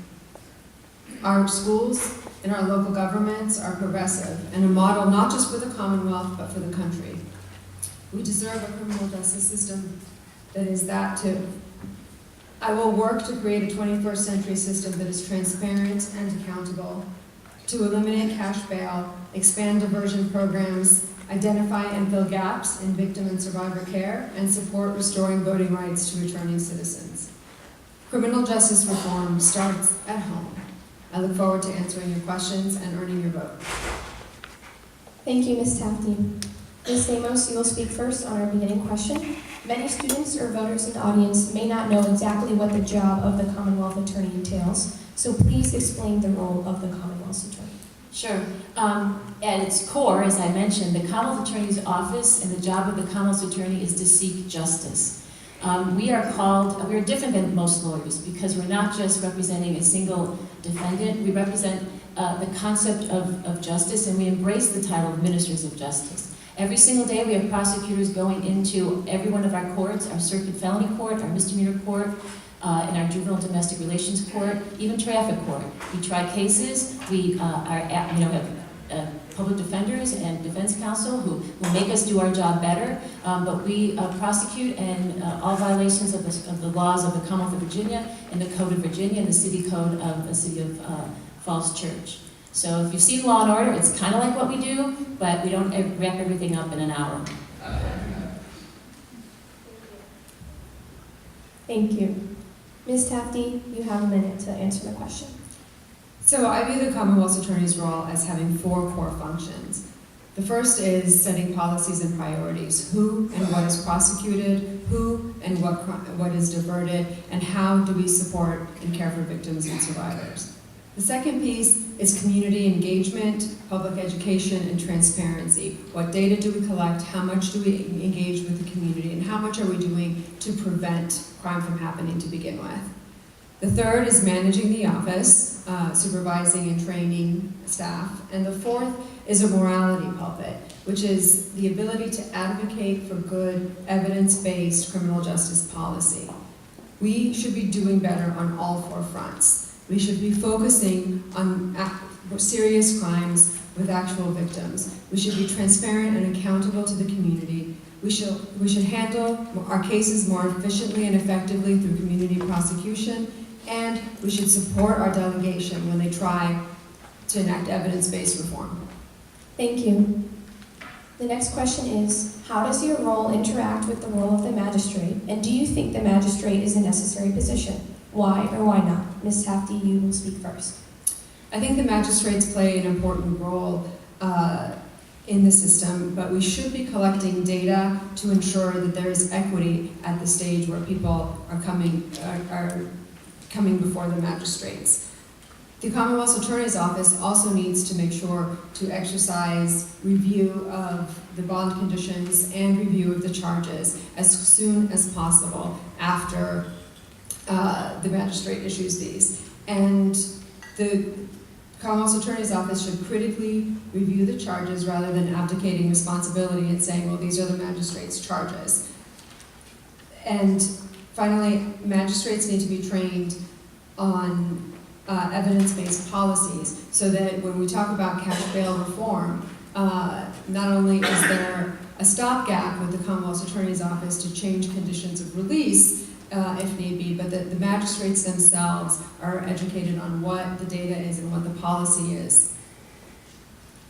Our schools and our local governments are progressive and a model not just for the Commonwealth, but for the country. We deserve a criminal justice system that is that too. I will work to create a 21st century system that is transparent and accountable, to eliminate cash bail, expand diversion programs, identify and fill gaps in victim and survivor care, and support restoring voting rights to returning citizens. Criminal justice reform starts at home. I look forward to answering your questions and earning your vote. Thank you, Ms. Tafty. Ms. Samos, you will speak first on our beginning question. Many students or voters in the audience may not know exactly what the job of the Commonwealth Attorney entails, so please explain the role of the Commonwealth's Attorney. Sure. At its core, as I mentioned, the Commonwealth Attorney's office and the job of the Commonwealth Attorney is to seek justice. We're different than most lawyers because we're not just representing a single defendant. We represent the concept of justice, and we embrace the title of ministers of justice. Every single day we have prosecutors going into every one of our courts, our circuit felony court, our misdemeanor court, and our juvenile and domestic relations court, even traffic court. We try cases, we have public defenders and defense counsel who will make us do our job better, but we prosecute and all violations of the laws of the Commonwealth of Virginia and the Code of Virginia and the City Code of the City of Falls Church. So if you've seen Law and Order, it's kind of like what we do, but we don't wrap everything up in an hour. Thank you. Ms. Tafty, you have a minute to answer the question. So I view the Commonwealth's Attorney's role as having 4 core functions. The first is setting policies and priorities. Who and what is prosecuted, who and what is diverted, and how do we support and care for victims and survivors. The second piece is community engagement, public education, and transparency. What data do we collect? How much do we engage with the community? And how much are we doing to prevent crime from happening to begin with? The third is managing the office, supervising and training staff. And the fourth is a morality pulpit, which is the ability to advocate for good, evidence-based criminal justice policy. We should be doing better on all 4 fronts. We should be focusing on serious crimes with actual victims. We should be transparent and accountable to the community. We should handle our cases more efficiently and effectively through community prosecution, and we should support our delegation when they try to enact evidence-based reform. Thank you. The next question is, how does your role interact with the role of the magistrate, and do you think the magistrate is a necessary position? Why or why not? Ms. Tafty, you will speak first. I think the magistrates play an important role in the system, but we should be collecting data to ensure that there is equity at the stage where people are coming before the magistrates. The Commonwealth's Attorney's Office also needs to make sure to exercise review of the bond conditions and review of the charges as soon as possible after the magistrate issues these. And the Commonwealth's Attorney's Office should critically review the charges rather than abdicating responsibility and saying, well, these are the magistrate's charges. And finally, magistrates need to be trained on evidence-based policies so that when we talk about cash bail reform, not only is there a stopgap with the Commonwealth's Attorney's Office to change conditions of release if need be, but that the magistrates themselves are educated on what the data is and what the policy is.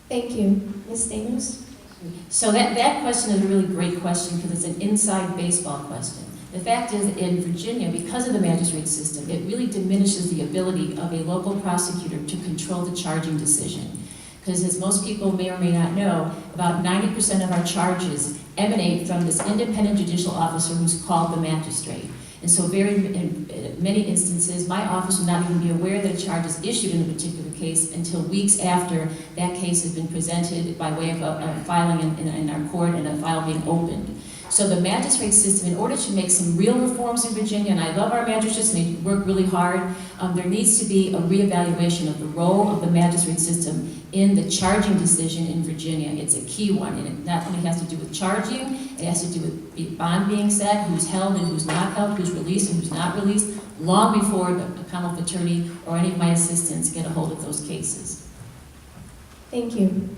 Thank you. Ms. Stamos? So that question is a really great question because it's an inside baseball question. The fact is, in Virginia, because of the magistrate system, it really diminishes the ability of a local prosecutor to control the charging decision. Because as most people may or may not know, about 90% of our charges emanate from this independent judicial officer who's called the magistrate. And so in many instances, my office would not even be aware that a charge is issued in a particular case until weeks after that case has been presented by way of a filing in our court and a file being opened. So the magistrate system, in order to make some real reforms in Virginia, and I love our magistrates and they work really hard, there needs to be a reevaluation of the role of the magistrate system in the charging decision in Virginia. It's a key one, and it not only has to do with charging, it has to do with bond being set, who's held and who's not held, who's released and who's not released, long before the Commonwealth Attorney or any of my assistants get a hold of those cases. Thank you.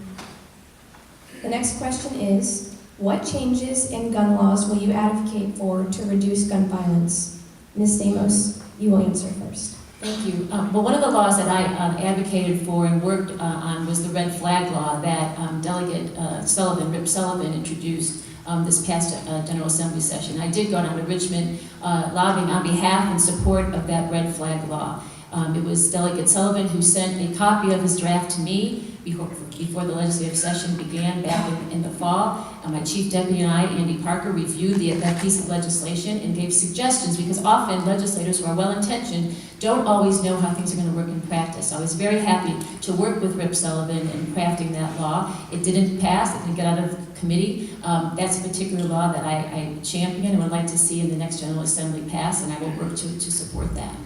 The next question is, what changes in gun laws will you advocate for to reduce gun violence? Ms. Stamos, you will answer first. Thank you. Well, one of the laws that I advocated for and worked on was the red flag law that Delegate Rip Sullivan, introduced this past General Assembly session. I did go down to Richmond lobbying on behalf and support of that red flag law. It was Delegate Sullivan who sent a copy of his draft to me before the legislative session began back in the fall. My chief deputy and I, Andy Parker, reviewed that piece of legislation and gave suggestions because often legislators who are well-intentioned don't always know how things are going to work in practice. So I was very happy to work with Rip Sullivan in crafting that law. It didn't pass, it didn't get out of committee. That's a particular law that I champion and would like to see in the next General Assembly pass, and I will work to support that.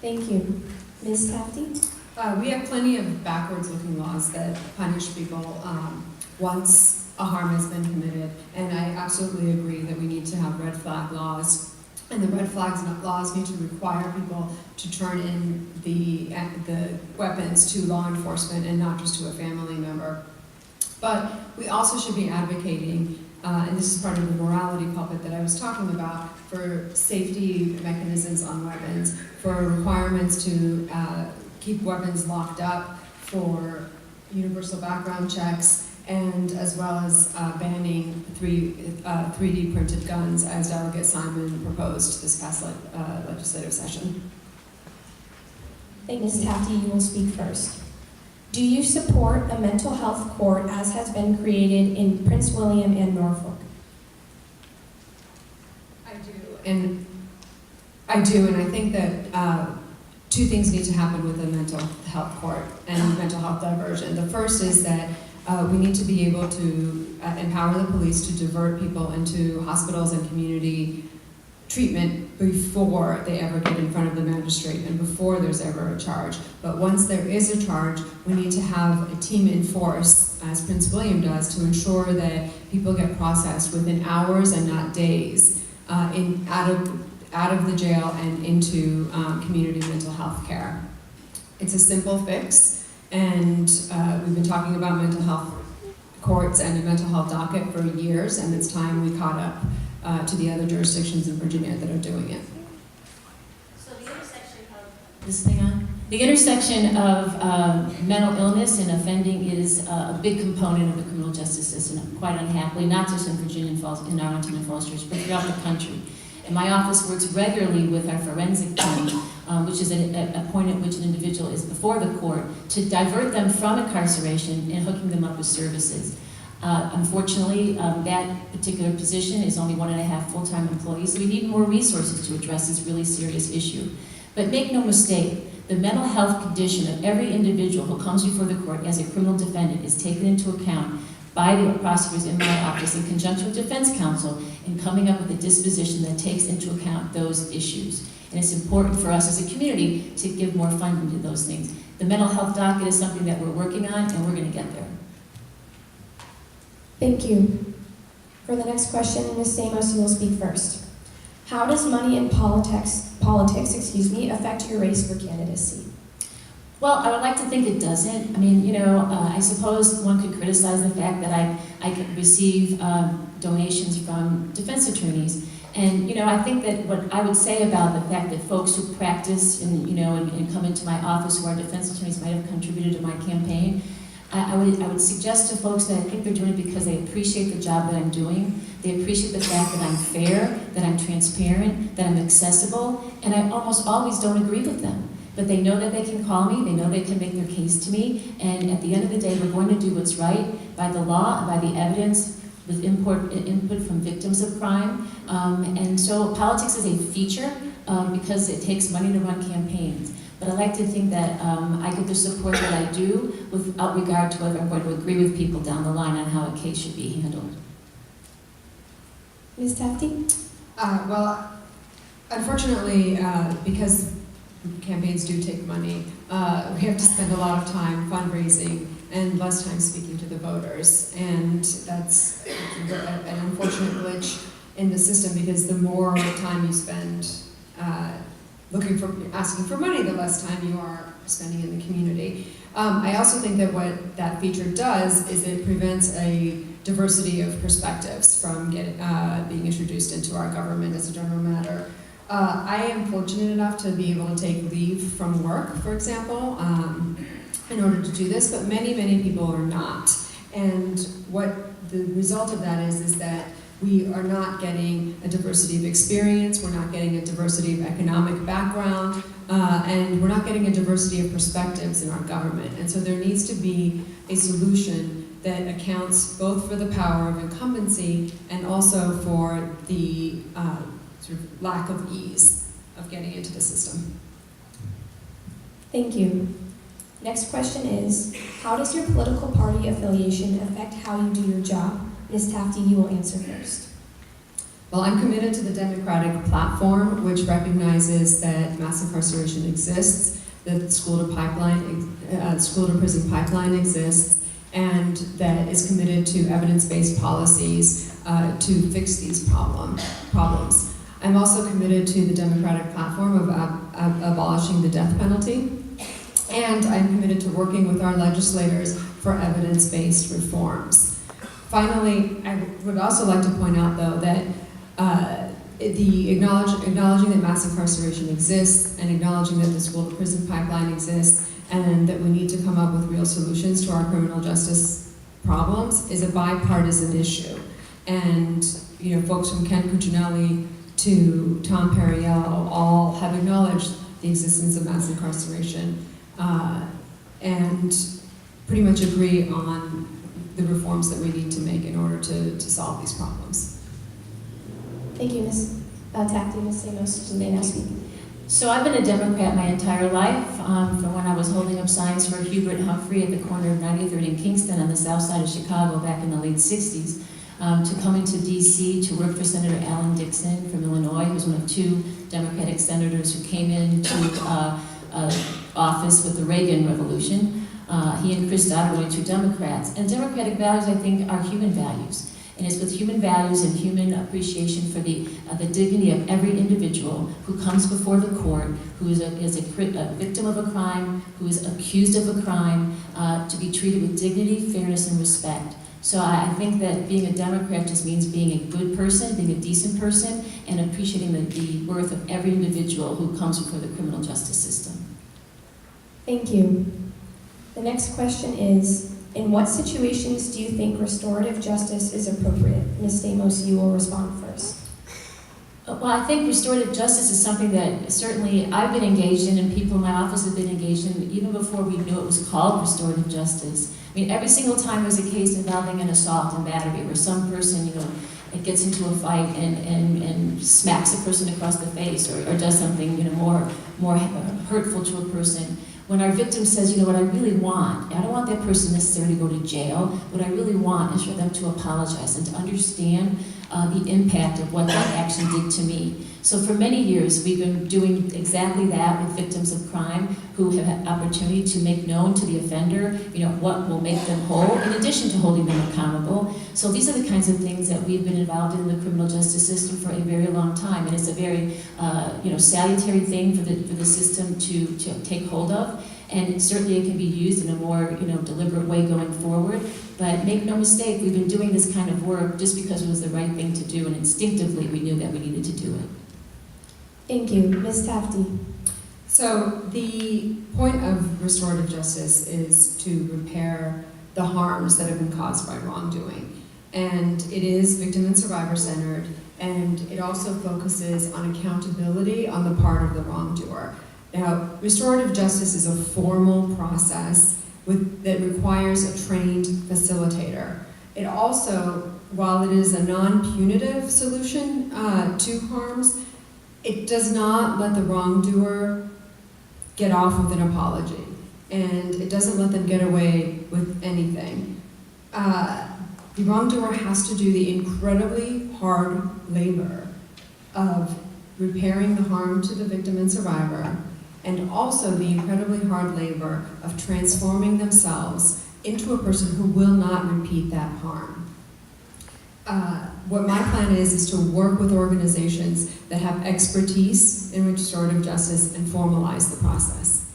Thank you. Ms. Tafty? We have plenty of backwards-looking laws that punish people once a harm has been committed, and I absolutely agree that we need to have red flag laws, and the red flags laws need to require people to turn in the weapons to law enforcement and not just to a family member. But we also should be advocating, and this is part of the morality pulpit that I was talking about, for safety mechanisms on weapons, for requirements to keep weapons locked up, for universal background checks, and as well as banning 3D printed guns, as Delegate Simon proposed this past legislative session. Thank you. Ms. Tafti, you will speak first. Do you support a mental health court as has been created in Prince William and Norfolk? I do, and I think that two things need to happen with a mental health court and mental health diversion. The first is that we need to be able to empower the police to divert people into hospitals and community treatment before they ever get in front of the magistrate and before there's ever a charge. But once there is a charge, we need to have a team in force, as Prince William does, to ensure that people get processed within hours and not days out of the jail and into community mental health care. It's a simple fix, and we've been talking about mental health courts and a mental health docket for years, and it's time we caught up to the other jurisdictions in Virginia that are doing it. So the intersection of This thing on? The intersection of mental illness and offending is a big component of the criminal justice system, quite unhappily, not just in Virginia and Falls, in Arlington and Falls Church, but throughout the country. And my office works regularly with our forensic team, which is a point at which an individual is before the court, to divert them from incarceration and hooking them up with services. Unfortunately, that particular position is only 1.5 full-time employees, so we need more resources to address this really serious issue. But make no mistake, the mental health condition of every individual who comes before the court as a criminal defendant is taken into account by the prosecutors in my office in conjunction with defense counsel in coming up with a disposition that takes into account those issues. And it's important for us as a community to give more funding to those things. The mental health docket is something that we're working on, and we're going to get there. Thank you. For the next question, Ms. Samos, you will speak first. How does money in politics, affect your race for candidacy? Well, I would like to think it doesn't. I mean, I suppose one could criticize the fact that I could receive donations from defense attorneys. And, I think that what I would say about the fact that folks who practice and come into my office who are defense attorneys might have contributed to my campaign, I would suggest to folks that I think they're doing it because they appreciate the job that I'm doing. They appreciate the fact that I'm fair, that I'm transparent, that I'm accessible, and I almost always don't agree with them. But they know that they can call me, they know they can make their case to me, and at the end of the day, we're going to do what's right by the law and by the evidence with input from victims of crime. And so politics is a feature because it takes money to run campaigns. But I like to think that I get the support that I do without regard to whether I'm going to agree with people down the line on how a case should be handled. Ms. Tafti? Well, unfortunately, because campaigns do take money, we have to spend a lot of time fundraising and less time speaking to the voters. And that's an unfortunate glitch in the system, because the more time you spend asking for money, the less time you are spending in the community. I also think that what that feature does is it prevents a diversity of perspectives from being introduced into our government as a general matter. I am fortunate enough to be able to take leave from work, for example, in order to do this, but many, many people are not. And what the result of that is that we are not getting a diversity of experience, we're not getting a diversity of economic background, and we're not getting a diversity of perspectives in our government. And so there needs to be a solution that accounts both for the power of incumbency and also for the sort of lack of ease of getting into the system. Thank you. Next question is, how does your political party affiliation affect how you do your job? Ms. Tafti, you will answer first. Well, I'm committed to the Democratic platform, which recognizes that mass incarceration exists, that the school to prison pipeline exists, and that is committed to evidence-based policies to fix these problems. I'm also committed to the Democratic platform of abolishing the death penalty, and I'm committed to working with our legislators for evidence-based reforms. Finally, I would also like to point out, though, that acknowledging that mass incarceration exists and acknowledging that the school to prison pipeline exists and that we need to come up with real solutions to our criminal justice problems is a bipartisan issue. And, folks from Ken Cuccinelli to Tom Perriello all have acknowledged the existence of mass incarceration and pretty much agree on the reforms that we need to make in order to solve these problems. Thank you, Ms. Tacti. Ms. Stamos, you may now speak. So I've been a Democrat my entire life, from when I was holding up signs for Hubert Humphrey at the corner of 93rd and Kingston on the south side of Chicago back in the late 60s, to coming to D.C. to work for Senator Alan Dixon from Illinois, who was one of 2 Democratic senators who came into office with the Reagan Revolution. He and Chris Dodd were 2 Democrats. And Democratic values, I think, are human values. And it's with human values and human appreciation for the dignity of every individual who comes before the court, who is a victim of a crime, who is accused of a crime, to be treated with dignity, fairness, and respect. So I think that being a Democrat just means being a good person, being a decent person, and appreciating the worth of every individual who comes before the criminal justice system. Thank you. The next question is, in what situations do you think restorative justice is appropriate? Ms. Stamos, you will respond first. Well, I think restorative justice is something that certainly I've been engaged in and people in my office have been engaged in even before we knew it was called restorative justice. I mean, every single time there's a case involving an assault and battery where some person, it gets into a fight and smacks a person across the face or does something, more hurtful to a person. When our victim says, what I really want, I don't want that person necessarily to go to jail. What I really want is for them to apologize and to understand the impact of what that action did to me. So for many years, we've been doing exactly that with victims of crime who have had opportunity to make known to the offender, what will make them whole, in addition to holding them accountable. So these are the kinds of things that we've been involved in the criminal justice system for a very long time, and it's a very, salutary thing for the system to take hold of. And certainly it can be used in a more, deliberate way going forward. But make no mistake, we've been doing this kind of work just because it was the right thing to do, and instinctively we knew that we needed to do it. Thank you. Ms. Tafti. So the point of restorative justice is to repair the harms that have been caused by wrongdoing. And it is victim and survivor centered, and it also focuses on accountability on the part of the wrongdoer. Now, restorative justice is a formal process that requires a trained facilitator. It also, while it is a non-punitive solution to harms, it does not let the wrongdoer get off with an apology, and it doesn't let them get away with anything. The wrongdoer has to do the incredibly hard labor of repairing the harm to the victim and survivor, and also the incredibly hard labor of transforming themselves into a person who will not repeat that harm. What my plan is to work with organizations that have expertise in restorative justice and formalize the process.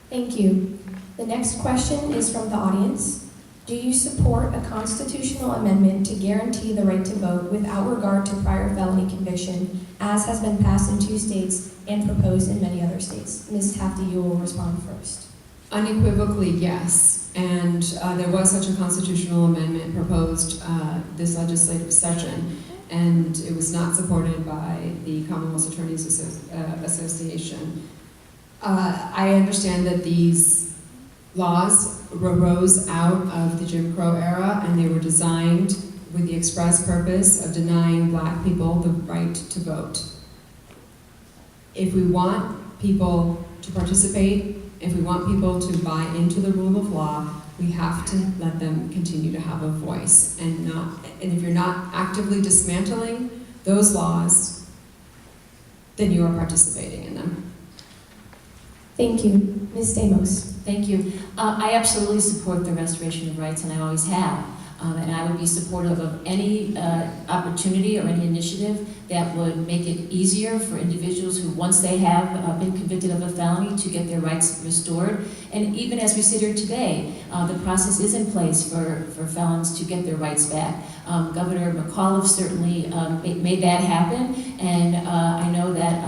Thank you. The next question is from the audience. Do you support a constitutional amendment to guarantee the right to vote without regard to prior felony conviction, as has been passed in 2 states and proposed in many other states? Ms. Tafti, you will respond first. Unequivocally, yes. And there was such a constitutional amendment proposed this legislative session, and it was not supported by the Commonwealth Attorneys Association. I understand that these laws arose out of the Jim Crow era, and they were designed with the express purpose of denying Black people the right to vote. If we want people to participate, if we want people to buy into the rule of law, we have to let them continue to have a voice, and if you're not actively dismantling those laws, then you are participating in them. Thank you. Ms. Stamos. Thank you. I absolutely support the restoration of rights, and I always have. And I would be supportive of any opportunity or any initiative that would make it easier for individuals who, once they have been convicted of a felony, to get their rights restored. And even as we sit here today, the process is in place for felons to get their rights back. Governor McAuliffe certainly made that happen, and I know that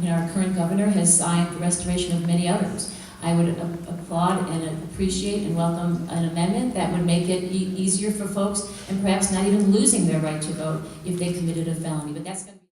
our current governor has signed the restoration of many others. I would applaud and appreciate and welcome an amendment that would make it easier for folks and perhaps not even losing their right to vote if they committed a felony. But that's going to be